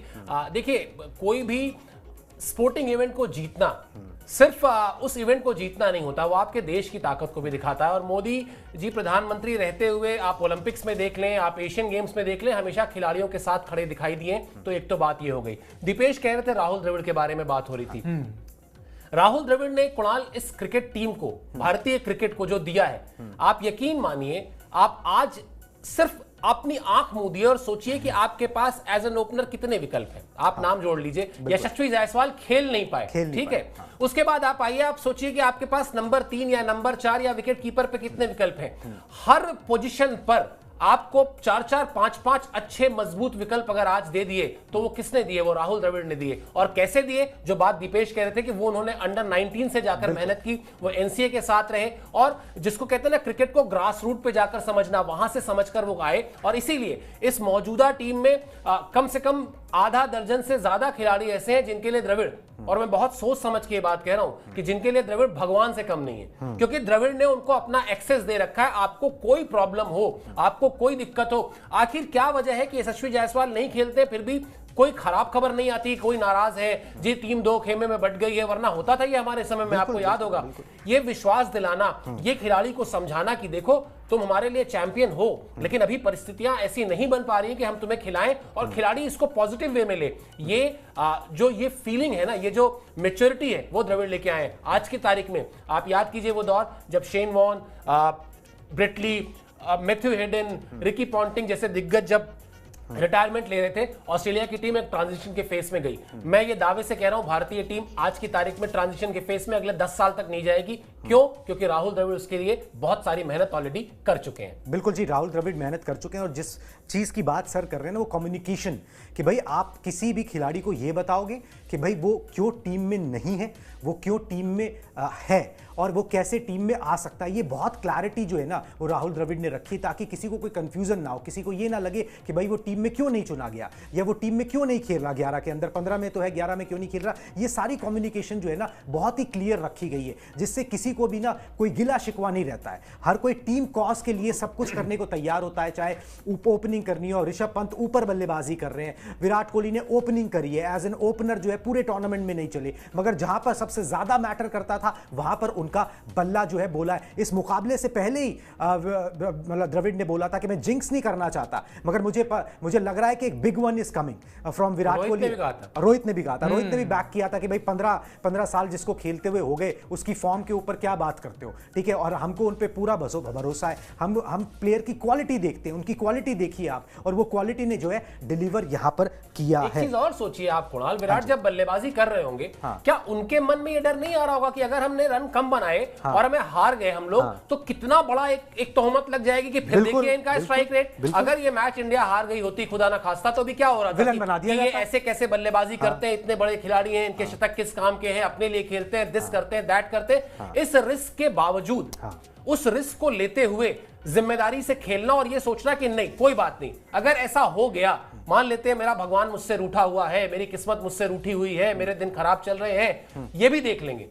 देखिए कोई भी स्पोर्टिंग इवेंट को जीतना सिर्फ उस इवेंट को जीतना नहीं होता, वो आपके देश की ताकत को भी दिखाता है। और मोदी जी प्रधानमंत्री रहते हुए आप ओलंपिक्स में देख लें, आप एशियन गेम्स में देख लें, हमेशा खिलाड़ियों के साथ खड़े दिखाई दिए। तो एक तो बात ये हो गई। दीपेश कह रहे थे राहुल द्रविड़ के बारे में बात हो रही थी। राहुल द्रविड़ ने कुणाल इस क्रिकेट टीम को, भारतीय क्रिकेट को जो दिया है, आप यकीन मानिए, आप आज सिर्फ अपनी आंख मूंदिए और सोचिए कि आपके पास एज एन ओपनर कितने विकल्प हैं। आप नाम जोड़ लीजिए, यशस्वी जायसवाल खेल नहीं पाए, ठीक है। उसके बाद आप आइए, आप सोचिए कि आपके पास नंबर 3 या नंबर 4 या विकेट कीपर पे कितने विकल्प हैं। हर पोजीशन पर आपको 4-4, 5-5 अच्छे मजबूत विकल्प अगर आज दे दिए तो वो किसने दिए? वो राहुल द्रविड़ ने दिए। और कैसे दिए? जो बात दीपेश कह रहे थे कि वो उन्होंने अंडर 19 से जाकर मेहनत की, वो एनसीए के साथ रहे, और जिसको कहते हैं ना क्रिकेट को ग्रास रूट पे जाकर समझना, वहां से समझकर वो आए। और इसीलिए इस मौजूदा टीम में कम से कम आधा दर्जन से ज्यादा खिलाड़ी ऐसे हैं जिनके लिए द्रविड़, और मैं बहुत सोच समझ के ये बात कह रहा हूं कि जिनके लिए द्रविड़ भगवान से कम नहीं है, क्योंकि द्रविड़ ने उनको अपना एक्सेस दे रखा है। आपको कोई प्रॉब्लम हो, आपको कोई दिक्कत हो, आखिर क्या वजह है कि यशस्वी जायसवाल नहीं खेलते फिर भी कोई खराब खबर नहीं आती, कोई नाराज है जी टीम 2 खेमे में बट गई है, वरना होता था ये हमारे समय में, आपको याद होगा। ये विश्वास दिलाना, ये खिलाड़ी को समझाना कि देखो तुम हमारे लिए चैंपियन हो, लेकिन अभी परिस्थितियां ऐसी नहीं बन पा रही हैं कि हम तुम्हें खिलाएं, और खिलाड़ी इसको पॉजिटिव वे में ले। ये जो ये फीलिंग है ना, ये जो मैच्योरिटी है, वो द्रविड़ लेके आए आज की तारीख में। आप याद कीजिए वो दौर जब Shane Warne, Brett Lee, Matthew Hayden, Ricky Ponting जैसे दिग्गज जब रिटायरमेंट ले रहे थे, ऑस्ट्रेलिया की टीम एक ट्रांजिशन के फेस में गई। मैं ये दावे से कह रहा हूं भारतीय टीम आज की तारीख में ट्रांजिशन के फेस में अगले 10 साल तक नहीं जाएगी। क्यों? क्योंकि राहुल द्रविड़ उसके लिए बहुत सारी मेहनत ऑलरेडी कर चुके हैं। बिल्कुल जी, राहुल द्रविड़ मेहनत कर चुके हैं, और जिस चीज की बात सर कर रहे हैं ना, वो कम्युनिकेशन, कि भाई आप किसी भी खिलाड़ी को ये बताओगे कि भाई वो क्यों टीम में नहीं है, वो क्यों टीम में है, और वो कैसे टीम में आ सकता है। ये बहुत क्लैरिटी जो है ना, वो राहुल द्रविड़ ने रखी, ताकि किसी को कोई कंफ्यूजन ना हो, किसी को ये ना लगे कि भाई वो टीम में क्यों नहीं चुना गया, या वो टीम में क्यों नहीं खेल रहा, 11 के अंदर, 15 में तो है, 11 में क्यों नहीं खेल रहा। ये सारी कम्युनिकेशन जो है ना, बहुत ही क्लियर रखी गई है, जिससे किसी को भी ना कोई गिला शिकवा नहीं रहता है। हर कोई टीम कॉज के लिए सब कुछ करने को तैयार होता है, चाहे ओपनिंग करनी हो। ऋषभ पंत ऊपर बल्लेबाजी कर रहे हैं, विराट कोहली ने ओपनिंग करी है, एज एन ओपनर जो है पूरे टूर्नामेंट में नहीं चले, मगर जहां पर सबसे ज्यादा मैटर करता था वहां पर उनका बल्ला जो है बोला है। इस मुकाबले से पहले ही मतलब द्रविड़ ने बोला था कि मैं जिंक्स नहीं करना चाहता, मगर मुझे लग रहा है कि एक big one is coming from Virat Kohli. Rohit ने भी कहा था, रोहित ने भी बैक किया था कि भाई 15 साल जिसको खेलते हुए हो गए, उसकी फॉर्म के ऊपर क्या बात करते हो, ठीक है, और हमको उन पे पूरा भरोसा है। हम प्लेयर की क्वालिटी देखते हैं, उनकी क्वालिटी देखिए आप, और वो क्वालिटी ने जो है डिलीवर यहां पर किया है। एक चीज और सोचिए आप कुणाल, विराट जब बल्लेबाजी कर रहे होंगे, क्या उनके मन में ये डर नहीं आ रहा होगा कि अगर हमने रन कम बनाए और हमें हार गए हम लोग, तो कितना बड़ा एक तोहमत लग जाएगी कि फिर देखिए इनका स्ट्राइक रेट। अगर ये मैच इंडिया हार गई होती खुदा ना खास्ता, तो भी क्या हो रहा था कि ये ऐसे कैसे बल्लेबाजी करते हैं, इतने बड़े खिलाड़ी हैं, इनके शतक किस काम के हैं, अपने लिए खेलते हैं, दिस करते हैं, दैट करते हैं। इस रिस्क के बावजूद, उस रिस्क को लेते हुए जिम्मेदारी से खेलना और ये सोचना कि नहीं कोई बात नहीं, अगर ऐसा हो गया, मान लेते हैं मेरा भगवान मुझसे रूठा हुआ है, मेरी किस्मत मुझसे रूठी हुई है, मेरे दिन खराब चल रहे हैं, ये भी देख लेंगे,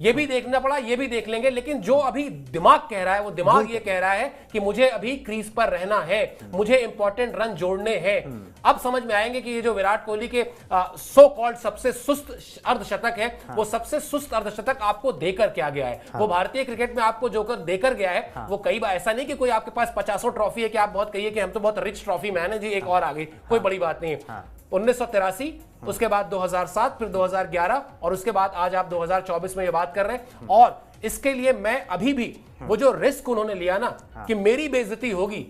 ये भी देखना पड़ा, ये भी देख लेंगे, लेकिन जो अभी दिमाग कह रहा है, वो दिमाग ये कह रहा है कि मुझे अभी क्रीज पर रहना है, मुझे इंपॉर्टेंट रन जोड़ने हैं। अब समझ में आएंगे कि ये जो विराट कोहली के सो कॉल्ड सबसे सुस्त अर्धशतक है, वो सबसे सुस्त अर्धशतक आपको देकर क्या गया है। वो भारतीय क्रिकेट में आपको जोकर देकर गया है, वो कई बार ऐसा नहीं कि कोई आपके पास 50 ट्रॉफी है कि आप बहुत कहिए कि हम तो बहुत रिच ट्रॉफी मैन है जी, एक और आ गई, कोई बड़ी बात नहीं है। 1983, उसके बाद 2007, फिर 2011, और उसके बाद आज आप 2024 में ये बात कर रहे हैं। और इसके लिए मैं अभी भी वो जो रिस्क उन्होंने लिया ना कि मेरी बेइज्जती होगी,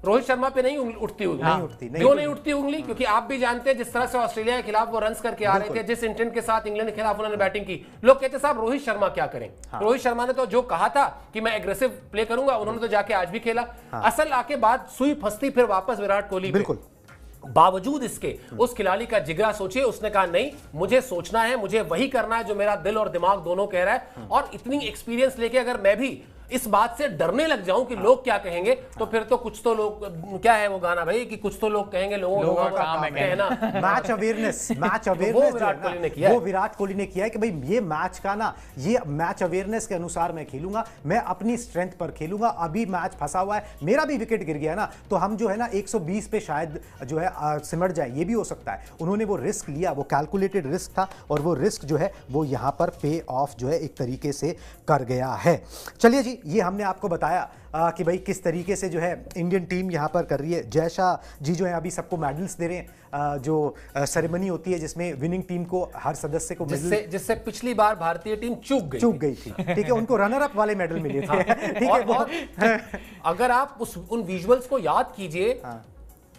रोहित शर्मा पे नहीं उठती उंगली। क्यों नहीं उठती उंगली? क्योंकि आप भी जानते हैं जिस तरह से ऑस्ट्रेलिया के खिलाफ वो रन्स करके आ रहे थे, जिस इंटेंट के साथ इंग्लैंड के खिलाफ उन्होंने बैटिंग की, लोग कहते साहब रोहित शर्मा क्या करें। रोहित शर्मा ने तो जो कहा था कि मैं एग्रेसिव प्ले करूंगा, उन्होंने तो जाके आज भी खेला। असल आके बाद सुई फंसती फिर वापस विराट कोहली। बिल्कुल, बावजूद इसके उस खिलाड़ी का जिगरा सोचिए, उसने कहा नहीं मुझे सोचना है, मुझे वही करना है जो मेरा दिल और दिमाग दोनों कह रहा है। और इतनी एक्सपीरियंस लेके अगर मैं भी इस बात से डरने लग जाऊं कि लोग क्या कहेंगे, तो फिर तो कुछ तो लोग, क्या है वो गाना भाई कि कुछ तो लोग कहेंगे, लोगों का काम है ना। मैच अवेयरनेस वो विराट कोहली ने किया, वो विराट कोहली ने किया है कि भाई ये मैच का ना, ये मैच अवेयरनेस के अनुसार मैं खेलूंगा, मैं अपनी स्ट्रेंथ पर खेलूंगा। अभी मैच फंसा हुआ है, मेरा भी विकेट गिर गया ना, तो हम जो है ना 120 पे शायद जो है सिमट जाए, ये भी हो सकता है। उन्होंने वो रिस्क लिया, वो कैलकुलेटेड रिस्क था, और वो रिस्क जो है वो यहां पर पे ऑफ जो है एक तरीके से कर गया है। चलिए जी, ये हमने आपको बताया कि भाई किस तरीके से जो है इंडियन टीम यहाँ पर कर रही है। जय शाह जी जो है अभी सबको मेडल्स दे रहे हैं, जो सेरेमनी होती है जिसमें विनिंग टीम को हर सदस्य को जिससे पिछली बार भारतीय टीम चूक गई थी, ठीक है, उनको रनर अप वाले मेडल मिले थे, ठीक है। अगर आप उन विजुअल्स को याद कीजिए,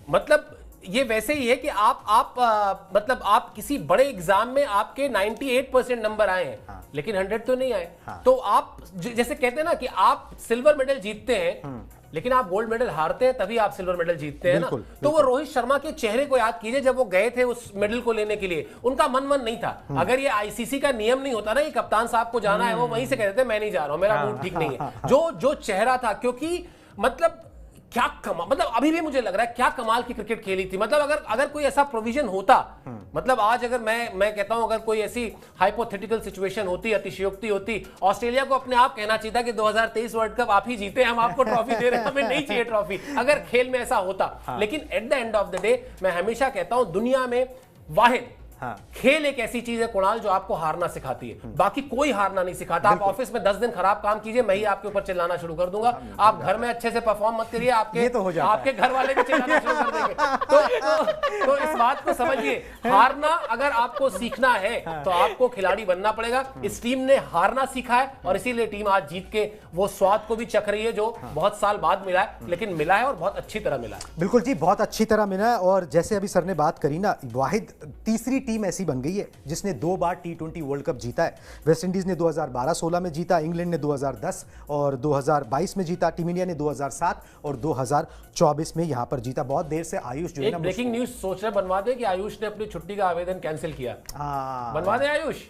मतलब ये वैसे ही है कि मतलब आप किसी बड़े एग्जाम में आपके 98% नंबर आए हैं, लेकिन 100 तो नहीं आए। तो आप जैसे कहते हैं ना कि आप सिल्वर मेडल जीतते हैं, लेकिन आप गोल्ड मेडल हारते हैं, तभी आप सिल्वर मेडल जीतते हैं ना। तो वो रोहित शर्मा के चेहरे को याद कीजिए, जब वो गए थे उस मेडल को लेने के लिए, उनका मन नहीं था। अगर ये आईसीसी का नियम नहीं होता ना कि कप्तान साहब को जाना है, वो वहीं से कहते थे मैं नहीं जा रहा हूं, मेरा मूड ठीक नहीं है। जो चेहरा था, क्योंकि मतलब क्या कमाल, मतलब अभी भी मुझे लग रहा है क्या कमाल की क्रिकेट खेली थी। मतलब अगर कोई ऐसा प्रोविजन होता, मतलब आज अगर मैं कहता हूं अगर कोई ऐसी हाइपोथेटिकल सिचुएशन होती, अतिशयोक्ति होती, ऑस्ट्रेलिया को अपने आप कहना चाहिए था कि 2023 वर्ल्ड कप आप ही जीते, हम आपको ट्रॉफी दे रहे हैं, हमें नहीं चाहिए ट्रॉफी, अगर खेल में ऐसा होता। लेकिन at the end of the day मैं हमेशा कहता हूं दुनिया में वाहिद खेल एक ऐसी चीज है कुणाल जो आपको हारना सिखाती है, बाकी कोई हारना नहीं सिखाता। आप ऑफिस में 10 दिन खराब काम कीजिए, मैं ही आपके ऊपर चिल्लाना शुरू कर दूंगा। आप घर में अच्छे से परफॉर्म मत करिए, आपके घर वाले भी चिल्लाना शुरू कर देंगे। तो इस बात को समझिए, हारना अगर आपको सीखना है तो आपको खिलाड़ी बनना पड़ेगा। इस टीम ने हारना सीखा है और इसीलिए टीम आज जीत के वो स्वाद को भी चख रही है जो बहुत साल बाद मिला है, लेकिन मिला है और बहुत अच्छी तरह मिला है। बिल्कुल जी, बहुत अच्छी तरह मिला है। और जैसे अभी सर ने बात करी ना, वाहिद तीसरी टीम ऐसी बन गई है जिसने 2 बार T20 वर्ल्ड कप जीता है। वेस्ट इंडीज ने 2012-16 में जीता, इंग्लैंड ने 2010 और 2022 में जीता, टीम इंडिया ने 2007 और 2024 में यहां पर जीता। बहुत देर से आयुष जो है ना, ब्रेकिंग न्यूज सोच रहे बनवा दे कि आयुष ने अपनी छुट्टी का आवेदन कैंसिल किया। बनवा दे आयुष।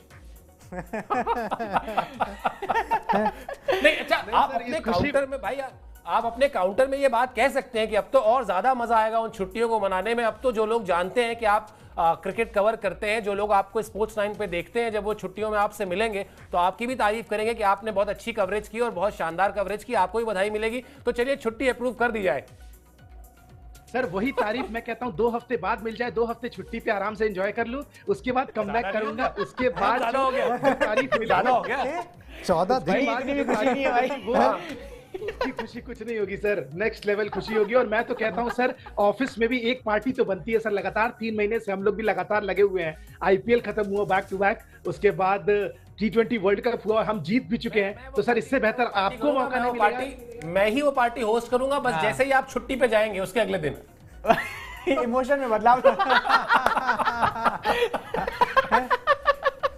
नहीं अच्छा, आप अपने काउंटर में भाई, आप अपने काउंटर में ये बात कह सकते हैं कि अब तो और ज्यादा मजा आएगा उन छुट्टियों को मनाने में। अब तो जो लोग जानते हैं कि आप क्रिकेट कवर करते हैं, जो लोग आपको स्पोर्ट्स 9 पे देखते हैं, जब वो छुट्टियों में आपसे मिलेंगे तो आपकी भी तारीफ करेंगे कि आपने बहुत अच्छी कवरेज की और बहुत शानदार कवरेज की, आपको भी बधाई मिलेगी। तो चलिए छुट्टी अप्रूव कर दी जाए। सर वही तारीफ मैं कहता हूँ 2 हफ्ते बाद मिल जाए, 2 हफ्ते छुट्टी पे आराम से एंजॉय कर लूं, उसके बाद कमबैक करूंगा, उसके बाद तारीफ ज्यादा हो गया। 14 दिन इतनी भी खुशी नहीं है भाई। उसकी खुशी कुछ नहीं होगी सर, नेक्स्ट लेवल खुशी होगी। और मैं तो कहता हूं सर, ऑफिस में भी एक पार्टी तो बनती है सर, लगातार 3 महीने से हम लोग भी लगातार लगे हुए हैं। आईपीएल खत्म हुआ बैक टू बैक, उसके बाद T20 वर्ल्ड कप हुआ, हम जीत भी चुके हैं, तो सर इससे बेहतर आपको मौका नहीं मिलेगा। मैं ही वो पार्टी होस्ट करूंगा, बस जैसे ही आप छुट्टी पे जाएंगे उसके अगले दिन इमोशन में बदलाव।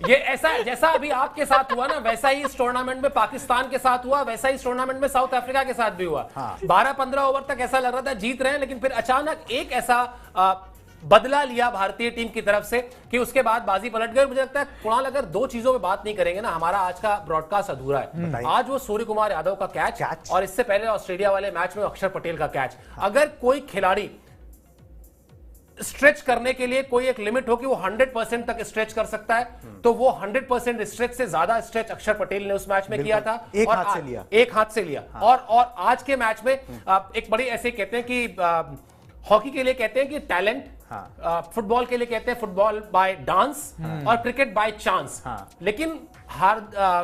ये ऐसा जैसा अभी आपके साथ हुआ ना, वैसा ही इस टूर्नामेंट में पाकिस्तान के साथ हुआ, वैसा ही इस टूर्नामेंट में साउथ अफ्रीका के साथ भी हुआ। 12-15 ओवर तक ऐसा लग रहा था जीत रहे हैं, लेकिन फिर अचानक एक ऐसा बदला लिया भारतीय टीम की तरफ से कि उसके बाद बाजी पलट गई। मुझे लगता है कुणाल, अगर 2 चीजों पे बात नहीं करेंगे ना, हमारा आज का ब्रॉडकास्ट अधूरा है। आज वो सूर्य कुमार यादव का कैच और इससे पहले ऑस्ट्रेलिया वाले मैच में अक्षर पटेल का कैच। अगर कोई खिलाड़ी स्ट्रेच करने के लिए कोई एक लिमिट हो कि वो 100% तक स्ट्रेच कर सकता है, तो वो 100% स्ट्रेच से ज्यादा स्ट्रेच अक्षर पटेल ने उस मैच में किया था। एक हाथ से लिया। और आज के मैच में एक बड़ी ऐसे कहते हैं कि हॉकी के लिए कहते हैं कि टैलेंट, फुटबॉल के लिए कहते हैं फुटबॉल बाय डांस और क्रिकेट बाय चांस। लेकिन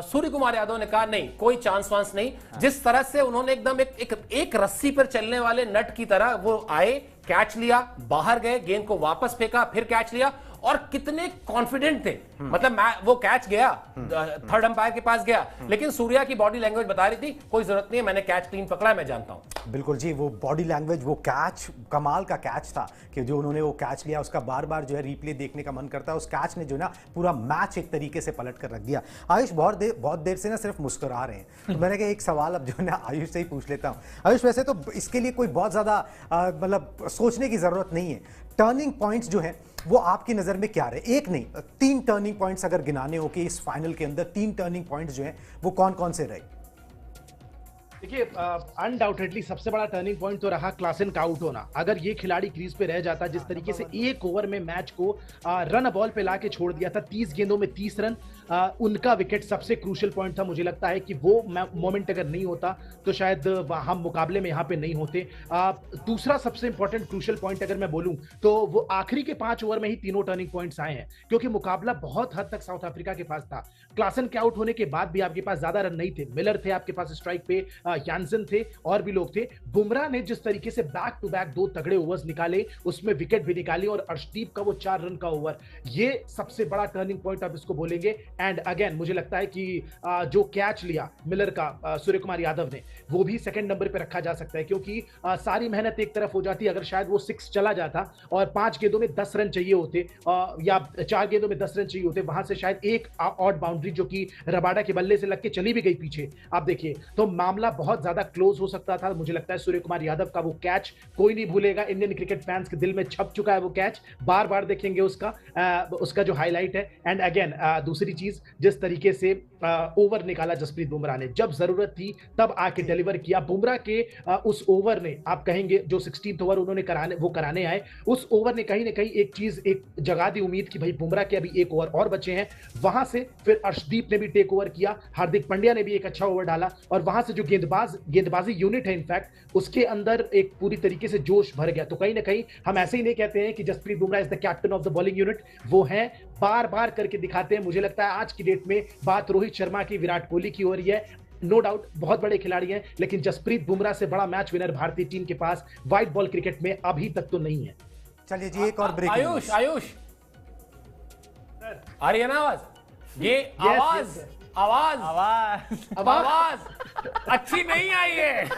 सूर्य कुमार यादव ने कहा नहीं, कोई चांस वांस नहीं। जिस तरह से उन्होंने एकदम एक रस्सी पर चलने वाले नट की तरह वो आए, कैच लिया, बाहर गए, गेंद को वापस फेंका, फिर कैच लिया, और कितने कॉन्फिडेंट थे। मतलब वो कैच गया, थर्ड अंपायर के पास गया, लेकिन सूर्या की बॉडी लैंग्वेज बता रही थी कोई जरूरत नहीं है, मैंने कैच क्लीन पकड़ा, मैं जानता हूं। बिल्कुल जी, वो बॉडी लैंग्वेज, वो कैच कमाल का कैच था कि जो उन्होंने वो कैच लिया, उसका बार बार जो है रिप्ले देखने का मन करता है। उस कैच ने जो ना पूरा मैच एक तरीके से पलट कर रख दिया। आयुष बहुत देर से ना सिर्फ मुस्कुरा रहे हैं, तो मैंने कहा एक सवाल अब जो है ना आयुष से ही पूछ लेता हूं। आयुष, वैसे तो इसके लिए कोई बहुत ज्यादा मतलब सोचने की जरूरत नहीं है, टर्निंग पॉइंट्स जो है वो आपकी नजर में क्या रहे? एक नहीं, 3 टर्निंग पॉइंट्स अगर गिनाने हो कि इस फाइनल के अंदर 3 टर्निंग पॉइंट्स जो हैं वो कौन कौन से रहे? देखिए, अनडाउटेडली सबसे बड़ा टर्निंग पॉइंट तो रहा क्लासन का आउट होना। अगर ये खिलाड़ी क्रीज पे रह जाता, जिस तरीके से 1 ओवर में मैच को रन बॉल पे लाके छोड़ दिया था, 30 गेंदों में 30 रन, उनका विकेट सबसे क्रूशियल पॉइंट था। मुझे लगता है कि वो मोमेंट अगर नहीं होता तो शायद हम मुकाबले में यहाँ पे नहीं होते। दूसरा सबसे इंपॉर्टेंट क्रूशियल पॉइंट अगर मैं बोलूं तो वो आखिरी के 5 ओवर में ही तीनों टर्निंग पॉइंट्स आए हैं, क्योंकि मुकाबला बहुत हद तक साउथ अफ्रीका के पास था। क्लासन के आउट होने के बाद भी आपके पास ज्यादा रन नहीं थे, मिलर थे आपके पास स्ट्राइक पे, यानसन थे और भी लोग थे। बुमराह ने जिस तरीके से बैक टू बैक 2 तगड़े ओवर्स निकाले, उसमें विकेट भी निकाली, और अर्शदीप का वो 4 रन का ओवर, ये सबसे बड़ा टर्निंग पॉइंट आप इसको बोलेंगे। एंड अगेन मुझे लगता है कि जो कैच लिया मिलर का सूर्य कुमार यादव ने, वो भी सेकंड नंबर पे रखा जा सकता है, क्योंकि सारी मेहनत एक तरफ हो जाती। अगर शायद वो 6 चला जाता और 5 गेंदों में 10 रन चाहिए होते, या 4 गेंदों में 10 रन चाहिए होते, वहां से शायद एक ऑड बाउंड्री जो कि रबाडा के बल्ले से लग के चली भी गई पीछे, आप देखिए, तो मामला बहुत ज्यादा क्लोज हो सकता था। मुझे लगता है सूर्य कुमार यादव का वो कैच कोई नहीं भूलेगा, इंडियन क्रिकेट फैंस के दिल में छप चुका है वो कैच, बार बार देखेंगे उसका जो हाईलाइट है। एंड अगेन दूसरी चीज, जिस तरीके से ओवर निकाला जसप्रीत बुमराह ने, जब जरूरत थी तब आके डिलीवर किया। बुमराह के उस ओवर ने, आप कहेंगे जो 16th ओवर उन्होंने कराने आए, उस ओवर ने कहीं ना कहीं एक जगा दी उम्मीद कि भाई बुमराह के अभी एक ओवर और बचे हैं। वहां से फिर अर्शदीप ने भी टेक ओवर किया, हार्दिक पांड्या ने भी एक अच्छा ओवर डाला, और वहां से जो गेंदबाजी यूनिट है इनफैक्ट उसके अंदर एक पूरी तरीके से जोश भर गया। तो कहीं ना कहीं हम ऐसे ही नहीं कहते हैं कि Jasprit Bumrah is the captain of the bowling unit, वो हैं, बार बार करके दिखाते हैं। मुझे लगता है आज की डेट में बात रोहित शर्मा की, विराट कोहली की हो रही है, नो डाउट बहुत बड़े खिलाड़ी हैं, लेकिन जसप्रीत बुमराह से बड़ा मैच विनर भारतीय टीम के पास व्हाइट बॉल क्रिकेट में अभी तक तो नहीं है। चलिए जी, एक और ब्रेक। आयुष आ रही है ना आवाज? ये आवाज अच्छी नहीं आई है।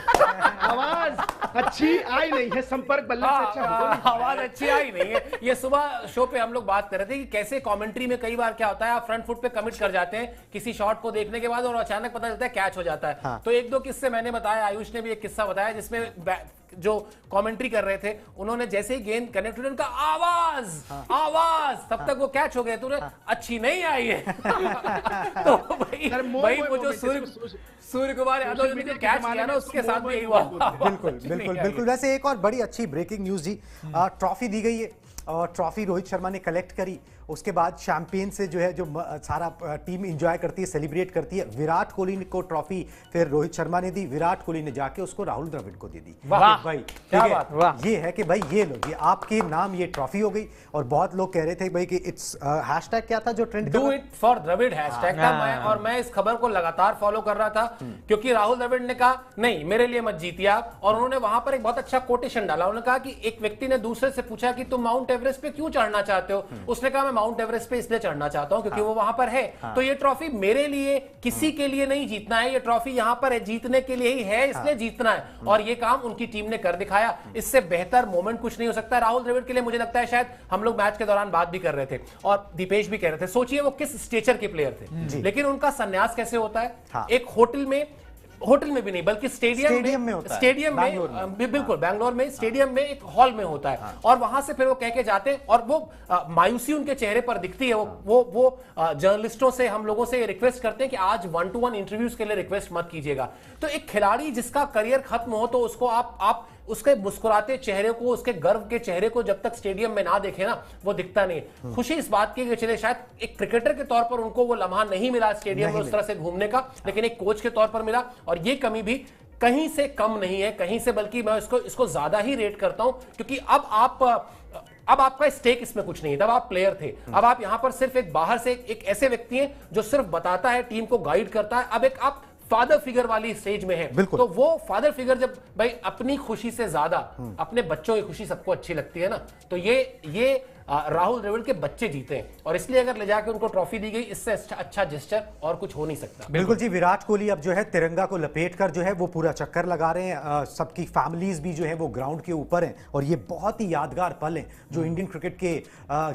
आवाज अच्छी आई नहीं है, संपर्क बल्ले से अच्छा होगा। आवाज अच्छी आई नहीं है। ये सुबह शो पे हम लोग बात कर रहे थे कि कैसे कमेंट्री में कई बार क्या होता है, आप फ्रंट फुट पे कमिट कर जाते हैं किसी शॉट को देखने के बाद और अचानक पता चलता है कैच हो जाता है। हाँ। तो एक दो किस्से मैंने बताया, आयुष ने भी एक किस्सा बताया जिसमें जो कमेंट्री कर रहे थे उन्होंने जैसे ही गेंद कनेक्ट हुई उनका आवाज तब तक वो कैच हो गए, तो अच्छी नहीं आई है। तो भाई वो जो सूर्य कुमार यादव ने जो कैच किया ना उसके साथ भी यही हुआ। बिल्कुल। वैसे एक और बड़ी अच्छी ब्रेकिंग न्यूज जी, ट्रॉफी दी गई है और ट्रॉफी रोहित शर्मा ने कलेक्ट करी। उसके बाद शैंपेन से जो है, जो सारा टीम एंजॉय करती है, सेलिब्रेट करती है। विराट कोहली को ट्रॉफी फिर रोहित शर्मा ने दी, विराट कोहली ने जाके उसको राहुल द्रविड़ को दे दी। भाई क्या बात, ये है कि भाई ये लो, ये आपके नाम ये ट्रॉफी हो गई। और बहुत लोग कह रहे थे भाई कि इट्स हैशटैग क्या था जो trend, do it for Dravid hashtag था। और मैं इस खबर को लगातार फॉलो कर रहा था क्योंकि राहुल द्रविड़ ने कहा नहीं मेरे लिए मत जीतिए आप, और उन्होंने वहां पर एक बहुत अच्छा कोटेशन डाला। उन्होंने कहा कि एक व्यक्ति ने दूसरे से पूछा कि तुम माउंट एवरेस्ट पे क्यों चढ़ना चाहते हो, उसने कहा मैं माउंट एवरेस्ट पे इसलिए चढ़ना चाहता हूं क्योंकि वो वहां पर है। तो ये ट्रॉफी मेरे लिए किसी के लिए नहीं जीतना है, ये ट्रॉफी यहां पर है जीतने के लिए ही है, इसलिए जीतना है। और ये काम उनकी टीम ने कर दिखाया। इससे बेहतर मोमेंट कुछ नहीं हो सकता राहुल द्रविड़ के लिए। मुझे लगता है शायद हम लोग मैच के दौरान बात भी कर रहे थे और दीपेश भी कह रहे थे, सोचिए वो किस स्टेचर के प्लेयर थे, लेकिन उनका संन्यास कैसे होता है। एक होटल में भी नहीं बल्कि स्टेडियम में होता है। स्टेडियम में बिल्कुल बैंगलोर में स्टेडियम में एक हॉल में होता है। और वहां से फिर वो कह के जाते हैं और वो मायूसी उनके चेहरे पर दिखती है। वो जर्नलिस्टों से, हम लोगों से रिक्वेस्ट करते हैं कि आज 1-to-1 इंटरव्यूज के लिए रिक्वेस्ट मत कीजिएगा। तो एक खिलाड़ी जिसका करियर खत्म हो तो उसको आप उसके मुस्कुराते चेहरे को, उसके गर्व के चेहरे को जब तक स्टेडियम में ना देखे ना, वो दिखता नहीं। खुशी इस बात की कि चले शायद एक क्रिकेटर के तौर पर उनको वो लम्हा नहीं मिला स्टेडियम में उस तरह से घूमने का, लेकिन एक कोच के तौर पर मिला। और ये कमी भी कहीं से कम नहीं है, कहीं से बल्कि मैं इसको ज्यादा ही रेट करता हूं क्योंकि अब आपका स्टेक इसमें कुछ नहीं है। तब आप प्लेयर थे, अब आप यहां पर सिर्फ एक बाहर से एक ऐसे व्यक्ति हैं जो सिर्फ बताता है, टीम को गाइड करता है। अब एक आप फादर फिगर वाली स्टेज में है, तो वो फादर फिगर जब भाई अपनी खुशी से ज्यादा अपने बच्चों की खुशी सबको अच्छी लगती है ना, तो ये राहुल द्रविड़ के बच्चे जीते हैं और इसलिए अगर ले जाके उनको ट्रॉफी दी गई, इससे अच्छा जेस्चर और कुछ हो नहीं सकता। बिल्कुल जी, विराट कोहली अब जो है तिरंगा को लपेटकर जो है वो पूरा चक्कर लगा रहे हैं। सबकी फैमिलीज भी जो है वो ग्राउंड के ऊपर हैं और ये बहुत ही यादगार पल हैं जो इंडियन क्रिकेट के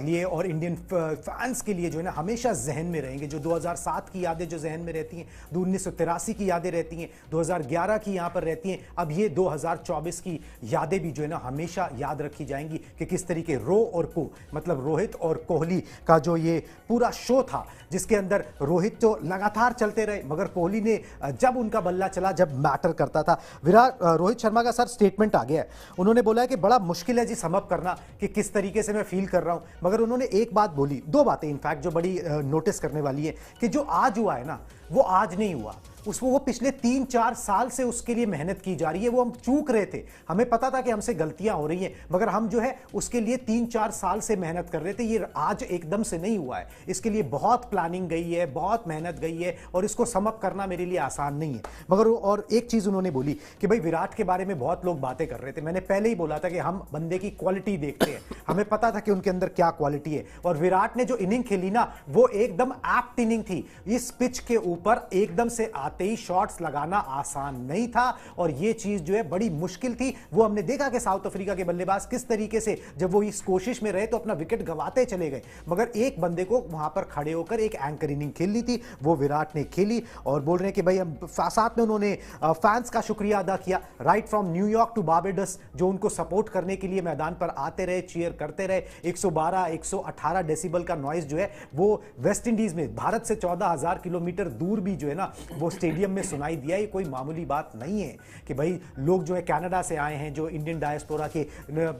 लिए और इंडियन फैंस के लिए जो है ना हमेशा जहन में रहेंगे। जो 2007 की यादें जो जहन में रहती हैं, 1983 की यादें रहती हैं, 2011 की यहाँ पर रहती हैं, अब ये 2024 की यादें भी जो है ना हमेशा याद रखी जाएंगी कि किस तरीके रो और को, मतलब रोहित और कोहली का जो ये पूरा शो था जिसके अंदर रोहित तो लगातार चलते रहे मगर कोहली ने जब उनका बल्ला चला, जब मैटर करता था। रोहित शर्मा का सर स्टेटमेंट आ गया है, उन्होंने बोला है कि बड़ा मुश्किल है जी समअप करना कि किस तरीके से मैं फील कर रहा हूं, मगर उन्होंने एक बात बोली, दो बातें इनफैक्ट जो बड़ी नोटिस करने वाली है कि जो आज हुआ है ना वो आज नहीं हुआ, उसको वो पिछले 3-4 साल से उसके लिए मेहनत की जा रही है। वो हम चूक रहे थे, हमें पता था कि हमसे गलतियां हो रही हैं मगर हम जो है उसके लिए 3-4 साल से मेहनत कर रहे थे। ये आज एकदम से नहीं हुआ है, इसके लिए बहुत प्लानिंग गई है, बहुत मेहनत गई है और इसको समअप करना मेरे लिए आसान नहीं है। मगर और एक चीज उन्होंने बोली कि भाई विराट के बारे में बहुत लोग बातें कर रहे थे, मैंने पहले ही बोला था कि हम बंदे की क्वालिटी देखते हैं, हमें पता था कि उनके अंदर क्या क्वालिटी है। और विराट ने जो इनिंग खेली ना वो एकदम एप्ट इनिंग थी, इस पिच के ऊपर एकदम से आते 23 शॉट्स लगाना आसान नहीं था और ये चीज जो है बड़ी मुश्किल थी। वो हमने देखा कि साउथ अफ्रीका के बल्लेबाज किस तरीके से जब वो इस कोशिश में रहे तो अपना विकेट गंवाते चले गए, मगर एक बंदे को वहां पर खड़े होकर एक एंकर इनिंग खेलनी थी, वो विराट ने खेली। और बोल रहे हैं कि भाई हम साथ में उन्होंने फैंस का शुक्रिया अदा किया, right from New York to Barbados, जो उनको सपोर्ट करने के लिए मैदान पर आते रहे, चीयर करते रहे। 112 118 डेसिबल का नॉइज जो है वो वेस्ट इंडीज में भारत से 14,000 किलोमीटर दूर भी जो है ना वो स्टेडियम में सुनाई दिया। ये कोई मामूली बात नहीं है कि भाई लोग जो है कनाडा से आए हैं, जो इंडियन डायस्पोरा के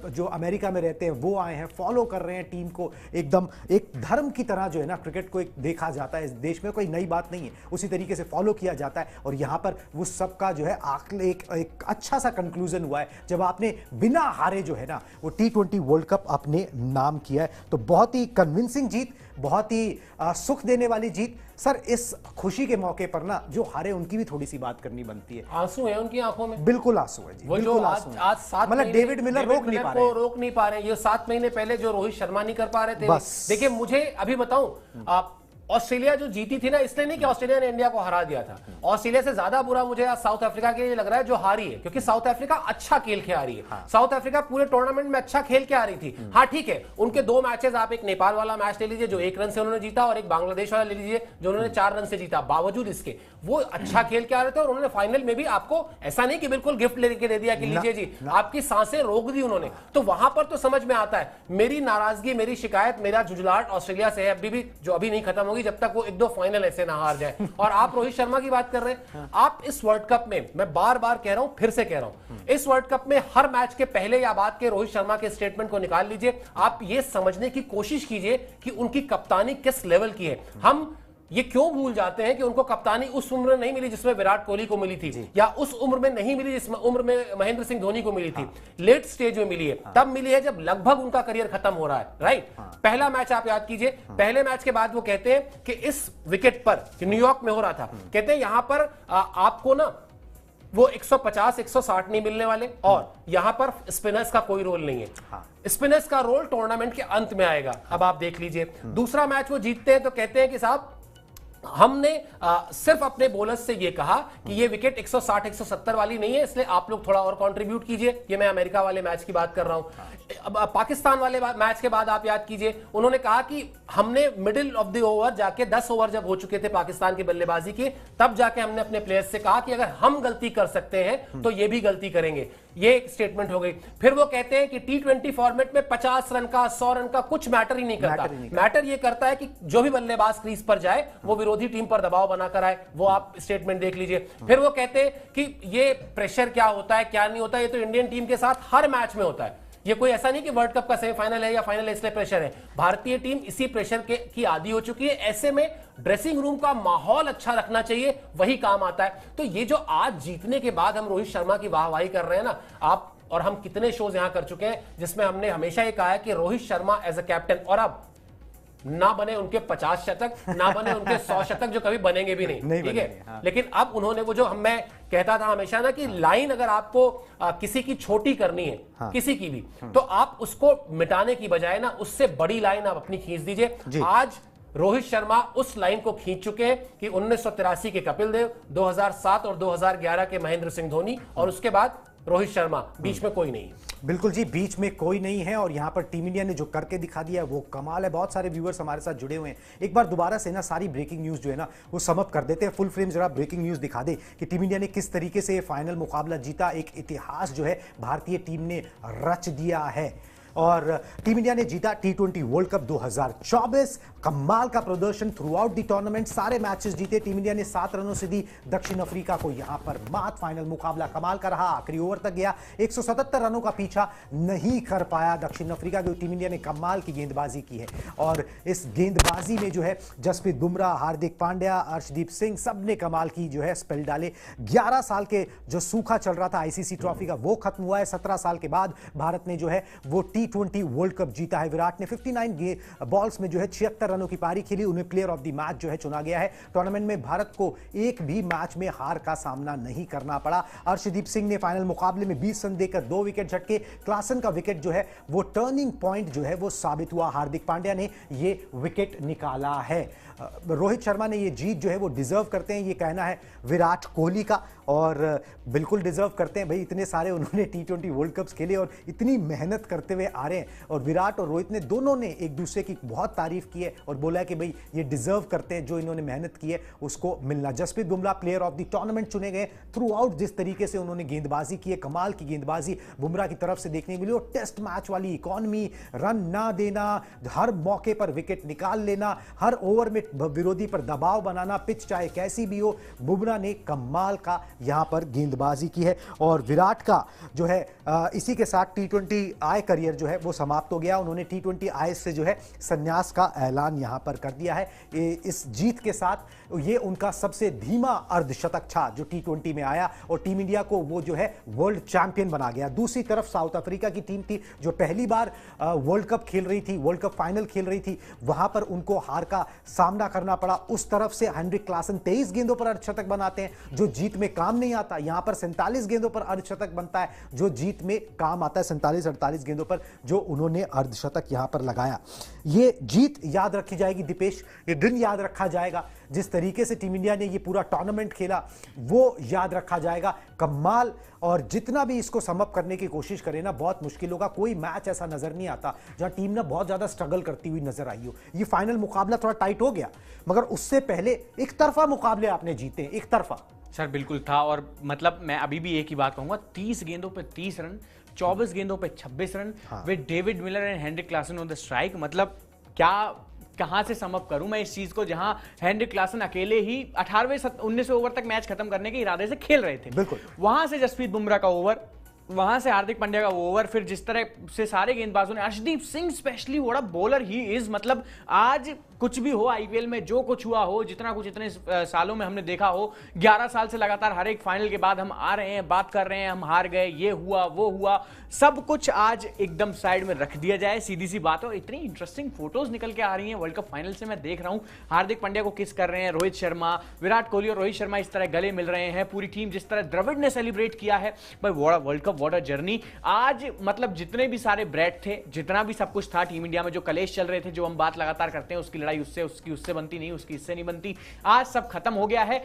जो अमेरिका में रहते हैं वो आए हैं, फॉलो कर रहे हैं टीम को, एकदम एक धर्म की तरह जो है ना क्रिकेट को एक देखा जाता है। इस देश में कोई नई बात नहीं है, उसी तरीके से फॉलो किया जाता है। और यहां पर वो सबका जो है एक अच्छा सा कंक्लूजन हुआ है जब आपने बिना हारे जो है ना वो T20 वर्ल्ड कप अपने नाम किया है। तो बहुत ही कन्विंसिंग जीत, बहुत ही सुख देने वाली जीत। सर इस खुशी के मौके पर ना जो हारे उनकी भी थोड़ी सी बात करनी बनती है। आंसू है उनकी आंखों में, बिल्कुल आंसू है जी, वो जो बिल्कुल आंसू है। आज 7 मतलब डेविड मिलर रोक नहीं पा रहे। ये 7 महीने पहले जो रोहित शर्मा नहीं कर पा रहे थे। देखिए मुझे अभी बताऊं, ऑस्ट्रेलिया जो जीती थी ना, इसलिए नहीं कि ऑस्ट्रेलिया ने इंडिया को हरा दिया था। ऑस्ट्रेलिया से ज्यादा बुरा मुझे आज साउथ अफ्रीका के लिए लग रहा है जो हारी है, क्योंकि साउथ अफ्रीका अच्छा खेल के आ रही है। साउथ अफ्रीका पूरे टूर्नामेंट में अच्छा खेल के आ रही थी। हाँ ठीक है, उनके 2 मैचेस, आप एक नेपाल वाला मैच ले लीजिए जो 1 रन से उन्होंने जीता, और एक बांग्लादेश वाला ले लीजिए जो उन्होंने 4 रन से जीता। बावजूद इसके वो अच्छा खेल के आ रहे थे और उन्होंने फाइनल में भी आपको ऐसा नहीं कि बिल्कुल गिफ्ट लेके दे दिया कि लीजिए जी, आपकी सांसें रोक दी उन्होंने। तो वहां पर तो समझ में आता है। मेरी नाराजगी, मेरी शिकायत, मेरा जुझलाहट ऑस्ट्रेलिया से है अभी भी, जो अभी नहीं खत्म होगी जब तक वो 1-2 फाइनल ऐसे ना हार जाए। और आप रोहित शर्मा की बात कर रहे हैं, आप इस वर्ल्ड कप में, मैं बार बार कह रहा हूं, फिर से कह रहा हूं, इस वर्ल्ड कप में हर मैच के पहले या बाद के रोहित शर्मा के स्टेटमेंट को निकाल लीजिए। आप ये समझने की कोशिश कीजिए कि उनकी कप्तानी किस लेवल की है। हम ये क्यों भूल जाते हैं कि उनको कप्तानी उस उम्र में नहीं मिली जिसमें विराट कोहली को मिली थी, या उस उम्र में नहीं मिली जिस उम्र में महेंद्र सिंह धोनी को मिली थी। लेट स्टेज में मिली है, तब मिली है जब लगभग उनका करियर खत्म हो रहा है, राइट। पहला मैच आप याद कीजिए, पहले मैच के बाद वो कहते हैं कि इस विकेट पर, न्यूयॉर्क में हो रहा था, कहते हैं यहां पर आपको ना वो 150 160 नहीं मिलने वाले, और यहां पर स्पिनर्स का कोई रोल नहीं है। स्पिनर्स का रोल टूर्नामेंट के अंत में आएगा। अब आप देख लीजिए, दूसरा मैच वो जीतते हैं तो कहते हैं कि साहब हमने सिर्फ अपने बॉलर्स से ये कहा कि ये विकेट 160 170 वाली नहीं है, इसलिए आप लोग थोड़ा और कंट्रीब्यूट कीजिए। ये मैं अमेरिका वाले मैच की बात कर रहा हूं। पाकिस्तान वाले मैच के बाद आप याद कीजिए, उन्होंने कहा कि हमने मिडिल ऑफ द ओवर जाके 10 ओवर जब हो चुके थे पाकिस्तान की बल्लेबाजी के, तब जाके हमने अपने प्लेयर्स से कहा कि अगर हम गलती कर सकते हैं तो ये भी गलती करेंगे। ये एक स्टेटमेंट हो गई। फिर वो कहते हैं कि T20 फॉर्मेट में 50 रन का, 100 रन का कुछ मैटर ही नहीं करता। मैटर ये करता है कि जो भी बल्लेबाज क्रीज पर जाए वो विरोधी टीम पर दबाव बनाकर आए। वो आप स्टेटमेंट देख लीजिए। फिर वो कहते हैं कि ये प्रेशर क्या होता है, क्या नहीं होता, ये तो इंडियन टीम के साथ हर मैच में होता है। ये कोई ऐसा नहीं कि वर्ल्ड कप का सेमीफाइनल है या फाइनल है इसलिए प्रेशर है। भारतीय टीम इसी प्रेशर की आदी हो चुकी है। ऐसे में ड्रेसिंग रूम का माहौल अच्छा रखना चाहिए, वही काम आता है। तो ये जो आज जीतने के बाद हम रोहित शर्मा की वाहवाही कर रहे हैं ना, आप और हम कितने शोज यहां कर चुके हैं जिसमें हमने हमेशा ये कहा है कि Rohit Sharma as a captain, और अब ना बने उनके 50 शतक, ना बने उनके 100 शतक, जो कभी बनेंगे भी नहीं, ठीक है। हाँ। लेकिन अब उन्होंने वो जो मैं कहता था हमेशा ना कि लाइन अगर आपको किसी की छोटी करनी है, हाँ। किसी की भी, तो आप उसको मिटाने की बजाय ना उससे बड़ी लाइन आप अपनी खींच दीजिए। आज रोहित शर्मा उस लाइन को खींच चुके हैं कि 1983 के कपिल देव, 2007 और 2011 के महेंद्र सिंह धोनी, और उसके बाद रोहित शर्मा, बीच में कोई नहीं। बिल्कुल जी, बीच में कोई नहीं है। और यहां पर टीम इंडिया ने जो करके दिखा दिया है वो कमाल है। बहुत सारे व्यूअर्स हमारे साथ जुड़े हुए हैं। एक बार दोबारा से ना सारी ब्रेकिंग न्यूज़ जो है ना वो समअप कर देते हैं। फुल फ्रेम जरा ब्रेकिंग न्यूज़ दिखा दे कि टीम इंडिया ने किस तरीके से फाइनल मुकाबला जीता। एक इतिहास जो है भारतीय टीम ने रच दिया है। और टीम इंडिया ने जीता T20 वर्ल्ड कप 2024। कमाल का प्रदर्शन थ्रू आउट द टूर्नामेंट, सारे मैचेस जीते। टीम इंडिया ने 7 रनों से दी दक्षिण अफ्रीका को यहां पर मात। फाइनल मुकाबला कमाल का रहा, आखिरी ओवर तक गया। 177 रनों का पीछा नहीं कर पाया दक्षिण अफ्रीका की। टीम इंडिया ने कमाल की गेंदबाजी की है, और इस गेंदबाजी में जो है जसप्रीत बुमराह, हार्दिक पांड्या, अर्शदीप सिंह सब ने कमाल की जो है स्पेल डाले। 11 साल के जो सूखा चल रहा था आईसीसी ट्रॉफी का वो खत्म हुआ है। 17 साल के बाद भारत ने जो है वो T20 वर्ल्ड कप जीता है। विराट ने 59 बॉल्स में जो है 76 रनों की पारी खेली, उन्हें प्लेयर ऑफ द मैच जो है चुना गया है। टूर्नामेंट में भारत को एक भी मैच में हार का सामना नहीं करना पड़ा। अर्शदीप सिंह ने फाइनल मुकाबले में 20 रन देकर 2 विकेट झटके। क्लासन का विकेट जो है वो टर्निंग पॉइंट जो है वो साबित हुआ। हार्दिक पांड्या ने ये विकेट निकाला है। रोहित शर्मा ने ये जीत जो है वो डिजर्व करते हैं, ये कहना है विराट कोहली का, और बिल्कुल डिजर्व करते हैं भाई। इतने सारे उन्होंने T20 वर्ल्ड कप्स खेले और इतनी मेहनत करते हुए आ रहे हैं, और विराट और रोहित ने दोनों ने एक दूसरे की बहुत तारीफ की है और बोला है कि भाई ये डिजर्व करते हैं, जो इन्होंने मेहनत की है उसको मिलना। Jasprit Bumrah player of the tournament चुने गए। थ्रू आउट जिस तरीके से उन्होंने गेंदबाजी की है, कमाल की गेंदबाजी बुमराह की तरफ से देखने को मिली। और टेस्ट मैच वाली इकॉनमी, रन ना देना, हर मौके पर विकेट निकाल लेना, हर ओवर में विरोधी पर दबाव बनाना, पिच चाहे कैसी भी हो, बुमराह ने कमाल का यहां पर गेंदबाजी की है। और विराट का जो है इसी के साथ T20 आई करियर जो है वो समाप्त हो गया। उन्होंने T20 आई से जो है संन्यास का ऐलान यहां पर कर दिया है। इस जीत के साथ ये उनका सबसे धीमा अर्धशतक था जो T20 में आया, और टीम इंडिया को वो जो है वर्ल्ड चैंपियन बना गया। दूसरी तरफ साउथ अफ्रीका की टीम थी जो पहली बार वर्ल्ड कप खेल रही थी, वर्ल्ड कप फाइनल खेल रही थी, वहां पर उनको हार का सामना करना पड़ा। उस तरफ से हेनरिक क्लासन 23 गेंदों पर अर्धशतक बनाते हैं जो जीत में काम नहीं आता। यहां पर 47 गेंदों पर अर्धशतक बनता है जो जीत में काम आता है। 47-48 गेंदों पर जो उन्होंने अर्धशतक यहां पर लगाया। ये जीत याद रखी जाएगी दीपेश, ये दिन याद रखा जाएगा। जिस तरीके से टीम इंडिया ने ये पूरा टूर्नामेंट खेला वो याद रखा जाएगा। कमाल, और जितना भी इसको समअप करने की कोशिश करें ना बहुत मुश्किल होगा। कोई मैच ऐसा नजर नहीं आता जहां टीम ना बहुत ज्यादा स्ट्रगल करती हुई नजर आई हो। ये फाइनल मुकाबला थोड़ा टाइट हो गया, मगर उससे पहले एक तरफा मुकाबले आपने जीते, एक तरफा। सर बिल्कुल था, और मतलब मैं अभी भी एक ही बात कहूंगा, 30 गेंदों पे 30 रन, 24 गेंदों पे 26 run with David Miller and Heinrich Klaasen on the strike. मतलब क्या, कहां से समअप करूं मैं इस चीज को, जहां हेनरिक क्लासन अकेले ही 18वें-19वें ओवर तक मैच खत्म करने के इरादे से खेल रहे थे। बिल्कुल। वहां से जसप्रीत बुमराह का ओवर, वहां से हार्दिक पांड्या का ओवर, फिर जिस तरह से सारे गेंदबाजों ने, Arshdeep Singh specially, what a bowler he is. मतलब आज कुछ भी हो आईपीएल में, जो कुछ हुआ हो, जितना कुछ इतने सालों में हमने देखा हो, 11 साल से लगातार हर एक फाइनल के बाद हम आ रहे हैं, बात कर रहे हैं, हम हार गए, ये हुआ वो हुआ, सब कुछ आज एकदम साइड में रख दिया जाए, सीधी सी बात है। और इतनी इंटरेस्टिंग फोटोज निकल के आ रही हैं वर्ल्ड कप फाइनल से। मैं देख रहा हूं हार्दिक पांड्या को किस कर रहे हैं रोहित शर्मा, विराट कोहली और रोहित शर्मा इस तरह गले मिल रहे हैं, पूरी टीम जिस तरह द्रविड़ ने सेलिब्रेट किया है। भाई what a world cup, what a journey. आज मतलब जितने भी सारे ब्रेड थे, जितना भी सब कुछ था टीम इंडिया में, जो कलेश चल रहे थे, जो हम बात लगातार करते हैं, उसकी लड़ाई उससे बनती नहीं, उसकी इससे नहीं बनती, आज सब खत्म हो गया है।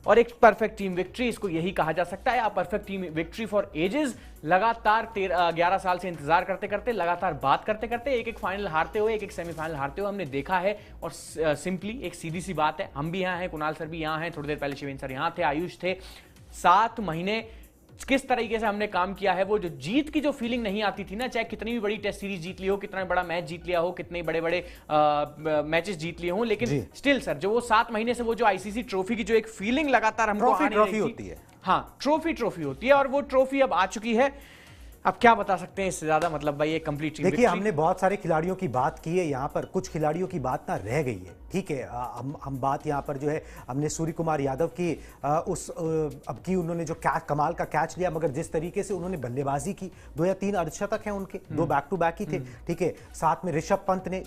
और एक परफेक्ट टीम विक्ट्री, इसको यही कहा जा सकता है, a perfect team victory for ages. लगातार 11 साल से इंतजार करते करते, लगातार बात करते करते, एक एक फाइनल हारते हुए, एक एक सेमीफाइनल हारते हुए हमने देखा है। और सिंपली एक सीधी सी बात है, हम भी यहाँ हैं, कुणाल सर भी यहाँ हैं, थोड़ी देर पहले शिवेंद्र सर यहाँ थे, आयुष थे। 7 महीने किस तरीके से हमने काम किया है, वो जो जीत की जो फीलिंग नहीं आती थी ना, चाहे कितनी भी बड़ी टेस्ट सीरीज जीत ली हो, कितना बड़ा मैच जीत लिया हो, कितने बड़े बड़े मैचेस जीत लिए हो, लेकिन स्टिल सर जो वो 7 महीने से वो जो आईसीसी ट्रॉफी की जो एक फीलिंग लगातार हमको ट्रॉफी होती है। हाँ, ट्रॉफी होती है, और वो ट्रॉफी अब आ चुकी है। अब क्या बता सकते हैं इससे ज्यादा, मतलब भाई ये कंप्लीट टीम। देखिए हमने बहुत सारे खिलाड़ियों की बात की है, यहाँ पर कुछ खिलाड़ियों की बात ना रह गई है। ठीक है, हम बात यहाँ पर जो है, हमने सूर्य कुमार यादव की अब की उन्होंने जो कमाल का कैच लिया, मगर जिस तरीके से उन्होंने बल्लेबाजी की, 2 या 3 अर्धशतक हैं उनके, 2 बैक टू बैक ही थे। ठीक है, साथ में ऋषभ पंत ने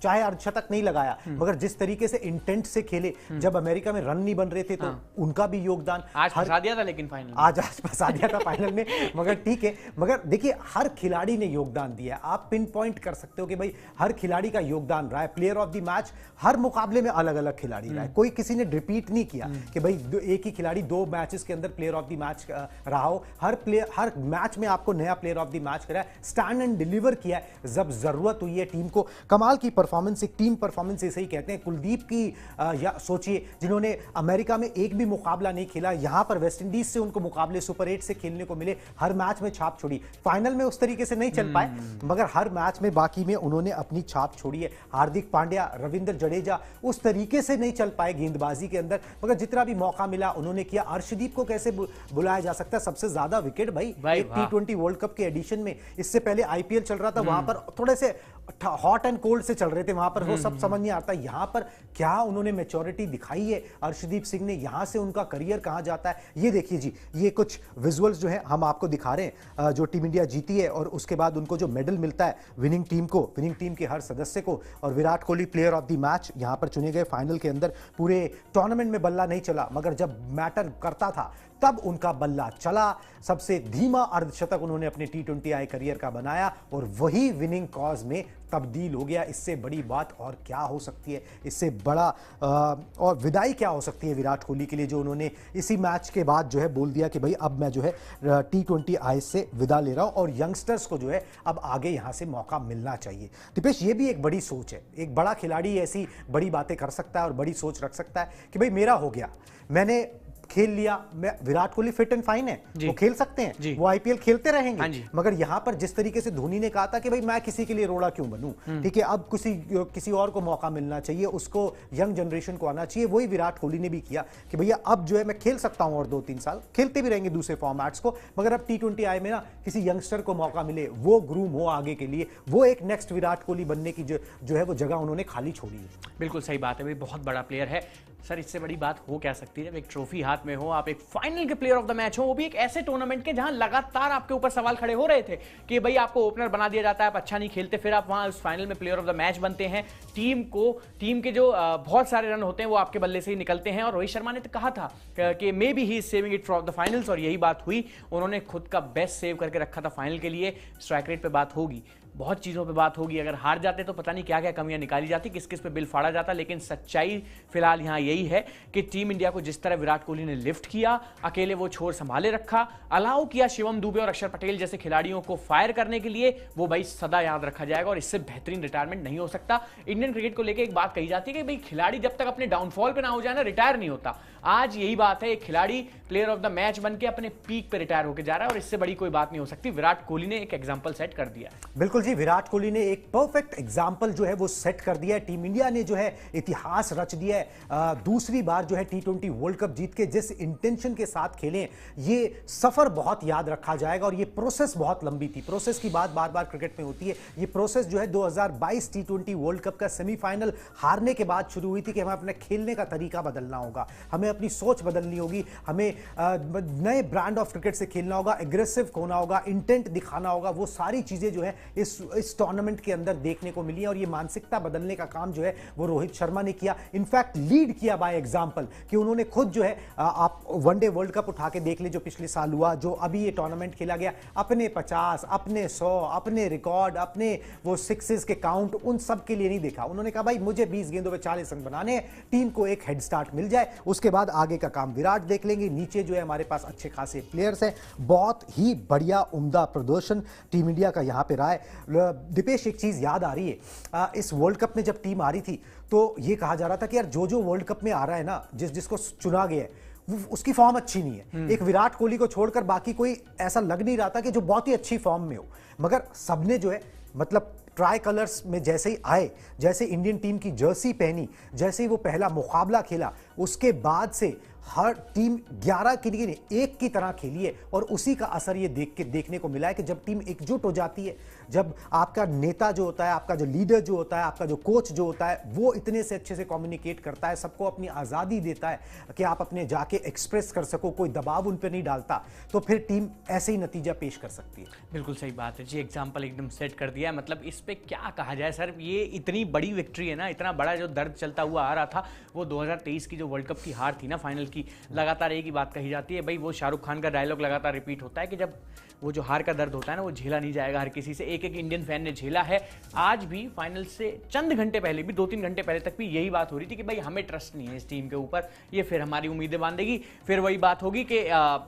चाहे अर्धशतक नहीं लगाया, मगर जिस तरीके से इंटेंट से खेले, जब अमेरिका में रन नहीं बन रहे थे तो उनका भी योगदान। आज फंसा दिया था लेकिन फाइनल, आज फंसा दिया था फाइनल में, मगर ठीक है। मगर देखिए हर खिलाड़ी ने योगदान दिया है, आप पिन पॉइंट कर सकते हो कि भाई हर खिलाड़ी का योगदान रहा है। प्लेयर ऑफ द मैच हर मुकाबले में अलग अलग खिलाड़ी रहा है, कोई किसी ने रिपीट नहीं किया कि भाई एक ही खिलाड़ी 2 मैचेस के अंदर प्लेयर ऑफ द मैच रहा हो। हर मैच में आपको नया प्लेयर ऑफ द मैच करा है, स्टैंड एंड डिलीवर किया है जब जरूरत हुई है टीम को। कमाल की परफॉर्मेंस, एक टीम परफॉर्मेंस इसे ही कहते हैं। कुलदीप की सोचिए, जिन्होंने अमेरिका में एक भी मुकाबला नहीं खेला, यहां पर वेस्टइंडीज से उनको मुकाबले सुपर 8 से खेलने को मिले, हर मैच में छाप छोड़ी। फाइनल में उस तरीके से नहीं चल पाए, मगर हर मैच में बाकी में उन्होंने अपनी छाप छोड़ी है। हार्दिक पांड्या, रविंद्र जडेजा उस तरीके से नहीं चल पाए गेंदबाजी के अंदर, मगर जितना भी मौका मिला उन्होंने किया। अर्शदीप को कैसे बुलाया जा सकता है, सबसे ज्यादा विकेट भाई T20 वर्ल्ड कप के एडिशन में। इससे पहले आईपीएल चल रहा था, वहां पर थोड़े से हॉट एंड कोल्ड से चल रहे थे वहां पर, वो सब समझ नहीं आता। यहां पर क्या उन्होंने मैच्योरिटी दिखाई है अर्शदीप सिंह ने, यहां से उनका करियर कहां जाता है। ये देखिए जी, ये कुछ विजुअल्स जो है हम आपको दिखा रहे हैं, जो टीम इंडिया जीती है और उसके बाद उनको जो मेडल मिलता है विनिंग टीम को, विनिंग टीम के हर सदस्य को, और Virat Kohli player of the match यहां पर चुने गए। फाइनल के अंदर पूरे टूर्नामेंट में बल्ला नहीं चला, मगर जब मैटर करता था तब उनका बल्ला चला। सबसे धीमा अर्धशतक उन्होंने अपने T20I करियर का बनाया और वही विनिंग कॉज में तब्दील हो गया। इससे बड़ी बात और क्या हो सकती है, इससे बड़ा और विदाई क्या हो सकती है विराट कोहली के लिए, जो उन्होंने इसी मैच के बाद जो है बोल दिया कि भाई अब मैं जो है T20I से विदा ले रहा हूं और यंगस्टर्स को जो है अब आगे यहां से मौका मिलना चाहिए। दीपेश, ये भी एक बड़ी सोच है, एक बड़ा खिलाड़ी ऐसी बड़ी बातें कर सकता है और बड़ी सोच रख सकता है कि भाई मेरा हो गया, मैंने खेल लिया। मैं Virat Kohli fit and fine है, वो खेल सकते हैं, वो आईपीएल खेलते रहेंगे। मगर यहां पर जिस तरीके से धोनी ने कहा था कि भाई मैं किसी के लिए रोड़ा क्यों बनूं, ठीक है, अब किसी और को मौका मिलना चाहिए, उसको यंग जनरेशन को आना चाहिए। वही विराट कोहली ने भी किया कि भैया अब जो है मैं खेल सकता हूं और 2-3 साल खेलते भी रहेंगे दूसरे फॉर्मेट्स को, मगर अब T20I में ना किसी यंगस्टर को मौका मिले, वो ग्रूम हो आगे के लिए, वो एक नेक्स्ट विराट कोहली बनने की जो है वो जगह उन्होंने खाली छोड़ी है। बिल्कुल सही बात है भाई, बहुत बड़ा प्लेयर है सर। इससे बड़ी बात हो क्या सकती है जब एक ट्रॉफी हाथ में हो, आप एक फाइनल के प्लेयर ऑफ द मैच हो, वो भी एक ऐसे टूर्नामेंट के जहां लगातार आपके ऊपर सवाल खड़े हो रहे थे कि भाई आपको ओपनर बना दिया जाता है, आप अच्छा नहीं खेलते, फिर आप वहां उस फाइनल में प्लेयर ऑफ द मैच बनते हैं। टीम के जो बहुत सारे रन होते हैं वो आपके बल्ले से ही निकलते हैं। और रोहित शर्मा ने तो कहा था कि may be he is saving it for the finals, और यही बात हुई। उन्होंने खुद का बेस्ट सेव करके रखा था फाइनल के लिए। स्ट्राइक रेट पे बात होगी, बहुत चीज़ों पे बात होगी, अगर हार जाते तो पता नहीं क्या क्या कमियां निकाली जाती, किस किस पे बिल फाड़ा जाता, लेकिन सच्चाई फिलहाल यहां यही है कि टीम इंडिया को जिस तरह विराट कोहली ने लिफ्ट किया, अकेले वो छोर संभाले रखा, अलाउ किया शिवम दुबे और अक्षर पटेल जैसे खिलाड़ियों को फायर करने के लिए, वो भाई सदा याद रखा जाएगा और इससे बेहतरीन रिटायरमेंट नहीं हो सकता। इंडियन क्रिकेट को लेकर एक बात कही जाती है कि भाई खिलाड़ी जब तक अपने डाउनफॉल पे ना हो जाए ना, रिटायर नहीं होता। आज यही बात है, एक खिलाड़ी प्लेयर ऑफ द मैच बन के अपने पीक पे रिटायर होकर जा रहा है और इससे बड़ी कोई बात नहीं हो सकती। विराट कोहली ने एक एग्जांपल सेट कर दिया है। बिल्कुल जी, विराट कोहली ने एक परफेक्ट एग्जांपल जो है वो सेट कर दिया है। टीम इंडिया ने जो है इतिहास रच दिया है। दूसरी बार जो है T20 वर्ल्ड कप जीत के जिस इंटेंशन के साथ खेले, ये सफर बहुत याद रखा जाएगा और ये प्रोसेस बहुत लंबी थी। प्रोसेस की बात बार बार क्रिकेट में होती है। ये प्रोसेस जो है 2022 T20 वर्ल्ड कप का सेमीफाइनल हारने के बाद शुरू हुई थी कि हमें अपने खेलने का तरीका बदलना होगा, हमें अपनी सोच बदलनी होगी, हमें नए ब्रांड ऑफ क्रिकेट से खेलना होगा, एग्रेसिव होना होगा, इंटेंट दिखाना होगा। वो सारी चीजें जो है इस टूर्नामेंट के अंदर देखने को मिली है और ये मानसिकता बदलने का काम जो है वो रोहित शर्मा ने किया। इनफैक्ट लीड किया बाय एग्जांपल, कि उन्होंने खुद जो है, आप वनडे वर्ल्ड कप उठा के देख ले जो पिछले साल हुआ, जो अभी ये टूर्नामेंट खेला गया, अपने 50, अपने 100, अपने रिकॉर्ड, अपने वो सिक्सेस के काउंट, उन सब के लिए नहीं देखा। उन्होंने कहा भाई मुझे 20 गेंदों पे 40 रन बनाने हैं, टीम को एक हेड स्टार्ट मिल जाए, उसके बाद आगे का काम विराट देख लेंगे। नीचे जो है हमारे पास अच्छे खासे प्लेयर्स हैं। बहुत ही बढ़िया उम्दा प्रदर्शन टीम इंडिया का यहां पे रहा है। दीपेश, एक चीज याद आ रही है, इस वर्ल्ड कप में जब टीम आ रही थी तो ये कहा जा रहा था कि यार जो वर्ल्ड कप में आ रहा है ना, जिसको चुना गया है उसकी फॉर्म अच्छी नहीं है। एक विराट कोहली को छोड़कर बाकी कोई ऐसा लग नहीं रहा था कि जो बहुत ही अच्छी फॉर्म में हो, मगर सबने जो है मतलब ट्राई कलर्स में जैसे ही आए, जैसे इंडियन टीम की जर्सी पहनी, जैसे ही वो पहला मुकाबला खेला, उसके बाद से हर टीम 11 की नहीं, एक की तरह खेली है और उसी का असर ये देखने को मिला है कि जब टीम एकजुट हो जाती है, जब आपका नेता जो होता है, आपका जो लीडर जो होता है, आपका जो कोच जो होता है, वो इतने से अच्छे से कम्युनिकेट करता है, सबको अपनी आज़ादी देता है कि आप अपने जाके एक्सप्रेस कर सको, कोई दबाव उन पर नहीं डालता, तो फिर टीम ऐसे ही नतीजा पेश कर सकती है। बिल्कुल सही बात है जी, एग्जाम्पल एकदम सेट कर दिया है। मतलब इस पे क्या कहा जाए सर, ये इतनी बड़ी विक्ट्री है ना, इतना बड़ा जो दर्द चलता हुआ आ रहा था, वो 2023 की जो वर्ल्ड कप की हार थी ना फाइनल की, लगातार एक ही बात कही जाती है भाई, वो शाहरुख खान का डायलॉग लगातार रिपीट होता है कि जब वो जो हार का दर्द होता है ना, वो झेला नहीं जाएगा हर किसी से। एक एक इंडियन फैन ने झेला है। आज भी फाइनल से चंद घंटे पहले भी, 2-3 घंटे पहले तक भी यही बात हो रही थी कि भाई हमें ट्रस्ट नहीं है इस टीम के ऊपर, ये फिर हमारी उम्मीदें बांधेगी। फिर वही बात होगी कि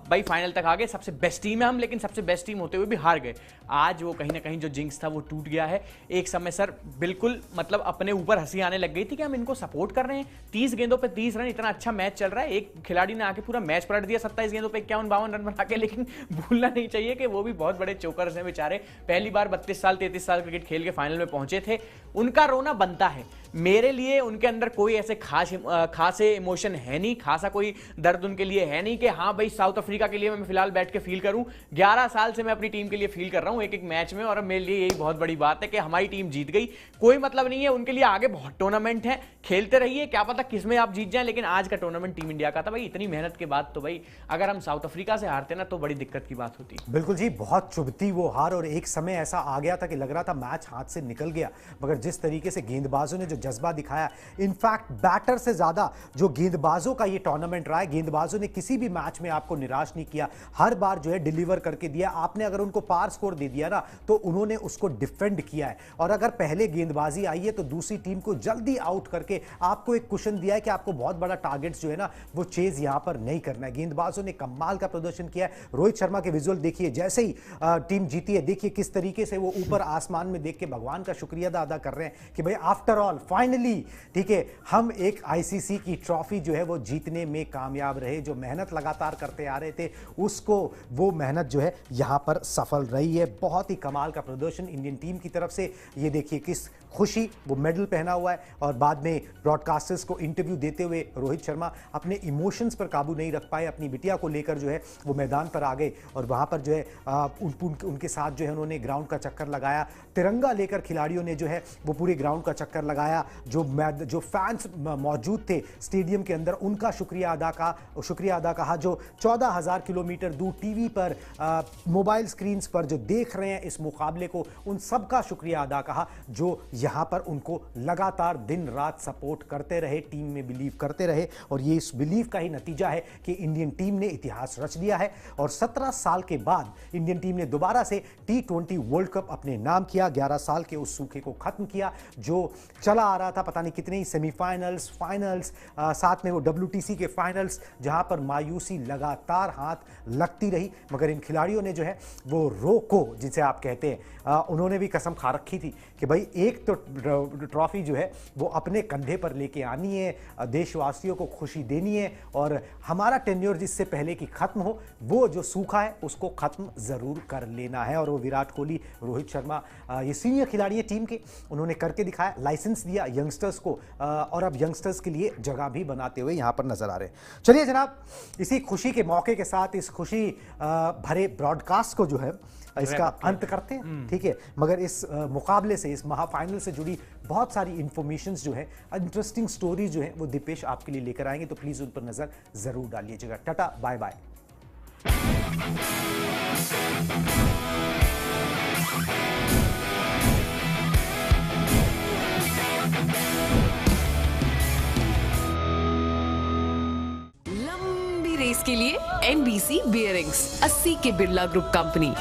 भाई फाइनल तक आ गए, सबसे बेस्ट टीम है हम, लेकिन सबसे बेस्ट टीम होते हुए भी हार गए। आज वो कहीं ना कहीं जो जिंक्स था वो टूट गया है। एक समय सर बिल्कुल मतलब अपने ऊपर हंसी आने लग गई थी कि हम इनको सपोर्ट कर रहे हैं, 30 गेंदों पे 30 रन, इतना अच्छा मैच चल रहा है, एक खिलाड़ी ने आके पूरा मैच पलट दिया 27 गेंदों पे 51-52 रन बना के। लेकिन भूलना नहीं चाहिए कि वो भी बहुत बड़े चोकर्स हैं बेचारे, पहली बार 32 साल 33 साल क्रिकेट खेल के फाइनल में पहुंचे थे। उनका रोना बनता है। मेरे लिए उनके अंदर कोई ऐसे खासे इमोशन है नहीं, खासा कोई दर्द उनके लिए है नहीं कि हाँ भाई साउथ अफ्रीका के लिए मैं फिलहाल बैठ के फील करूं। 11 साल से मैं अपनी टीम के लिए फील कर रहा हूं एक एक मैच में, और मेरे लिए यही बहुत बड़ी बात है कि हमारी टीम जीत गई। कोई मतलब नहीं है, उनके लिए आगे बहुत टूर्नामेंट है, खेलते रहिए, क्या पता किसमें आप जीत जाएं, लेकिन आज का टूर्नामेंट टीम इंडिया का था भाई। इतनी मेहनत के बाद तो भाई अगर हम साउथ अफ्रीका से हारते ना तो बड़ी दिक्कत की बात होती। बिल्कुल जी, बहुत चुभती वो हार, और एक समय ऐसा आ गया था कि लग रहा था मैच हाथ से निकल गया, मगर जिस तरीके से गेंदबाजों ने जो जज्बा दिखाया, इनफैक्ट बैटर से ज्यादा जो गेंदबाजों का ये टूर्नामेंट रहा है, गेंदबाजों ने किसी भी मैच में आपको निराश नहीं किया, हर बार जो है डिलीवर करके दिया। आपने अगर उनको पार स्कोर दे दिया ना तो उन्होंने उसको डिफेंड किया है, और अगर पहले गेंदबाजी आई है तो दूसरी टीम को जल्दी आउट करके आपको एक कुशन दिया है कि आपको बहुत बड़ा टारगेट्स जो है ना वो चेज यहां पर नहीं करना है। गेंदबाजों ने कमाल का प्रदर्शन किया है। रोहित शर्मा के विजुअल देखिए, जैसे ही टीम जीती है देखिए किस तरीके से वो ऊपर आसमान में देख के भगवान का शुक्रिया अदा कर रहे हैं कि भाई आफ्टर ऑल फाइनली, ठीक है, हम एक आईसीसी की ट्रॉफी जो है वो जीतने में कामयाब रहे। जो मेहनत लगातार करते आ रहे थे उसको वो मेहनत जो है यहां पर सफल रही है। बहुत ही कमाल का प्रदर्शन इंडियन टीम की तरफ से। ये देखिए किस खुशी, वो मेडल पहना हुआ है, और बाद में ब्रॉडकास्टर्स को इंटरव्यू देते हुए रोहित शर्मा अपने इमोशंस पर काबू नहीं रख पाए, अपनी बिटिया को लेकर जो है वो मैदान पर आ गए, और वहां पर जो है उनके साथ जो है उन्होंने ग्राउंड का चक्कर लगाया। तिरंगा लेकर खिलाड़ियों ने जो है वो पूरे ग्राउंड का चक्कर लगाया। जो फैंस मौजूद थे स्टेडियम के अंदर उनका शुक्रिया अदा कहा। जो 14,000 किलोमीटर दूर टीवी पर, मोबाइल स्क्रीन पर जो देख रहे हैं इस मुकाबले को, उन सबका शुक्रिया अदा कहा जो यहां पर उनको लगातार दिन रात सपोर्ट करते रहे, टीम में बिलीव करते रहे। और ये इस बिलीव का ही नतीजा है कि इंडियन टीम ने इतिहास रच दिया है, और 17 साल के बाद इंडियन टीम ने दोबारा से T20 वर्ल्ड कप अपने नाम किया। 11 साल के उस सूखे को खत्म किया जो चला आ रहा था, पता नहीं कितने ही सेमीफाइनल्स, फाइनल्स, साथ में वो WTC के फाइनल्स, जहां पर मायूसी लगातार हाथ लगती रही। मगर इन खिलाड़ियों ने जो है वो रोको जिसे आप कहते हैं, उन्होंने भी कसम खा रखी थी कि भाई एक तो ट्रॉफी जो है वो अपने कंधे पर लेके आनी है, देशवासियों को खुशी देनी है, और हमारा टेन्योर जिससे पहले कि खत्म हो वो जो सूखा है उसको खत्म जरूर कर लेना है। और वो विराट कोहली, रोहित शर्मा, ये सीनियर खिलाड़ी है टीम के, उन्होंने करके दिखाया, लाइसेंस दिया यंगस्टर्स को, और अब यंगस्टर्स के लिए जगह भी बनाते हुए यहां पर नजर आ रहे हैं। चलिए जनाब, इसी खुशी के मौके के साथ इस खुशी भरे ब्रॉडकास्ट को जो है इसका अंत करते हैं, ठीक है। मगर इस मुकाबले से, इस महाफाइनल से जुड़ी बहुत सारी इंफॉर्मेशंस जो है, इंटरेस्टिंग स्टोरीज जो है वो दीपेश आपके लिए लेकर आएंगे, तो प्लीज उन पर नजर जरूर डालिएगा। टाटा, बाय बाय। लंबी रेस के लिए NBC बियरिंग्स, 80 के बिरला ग्रुप कंपनी।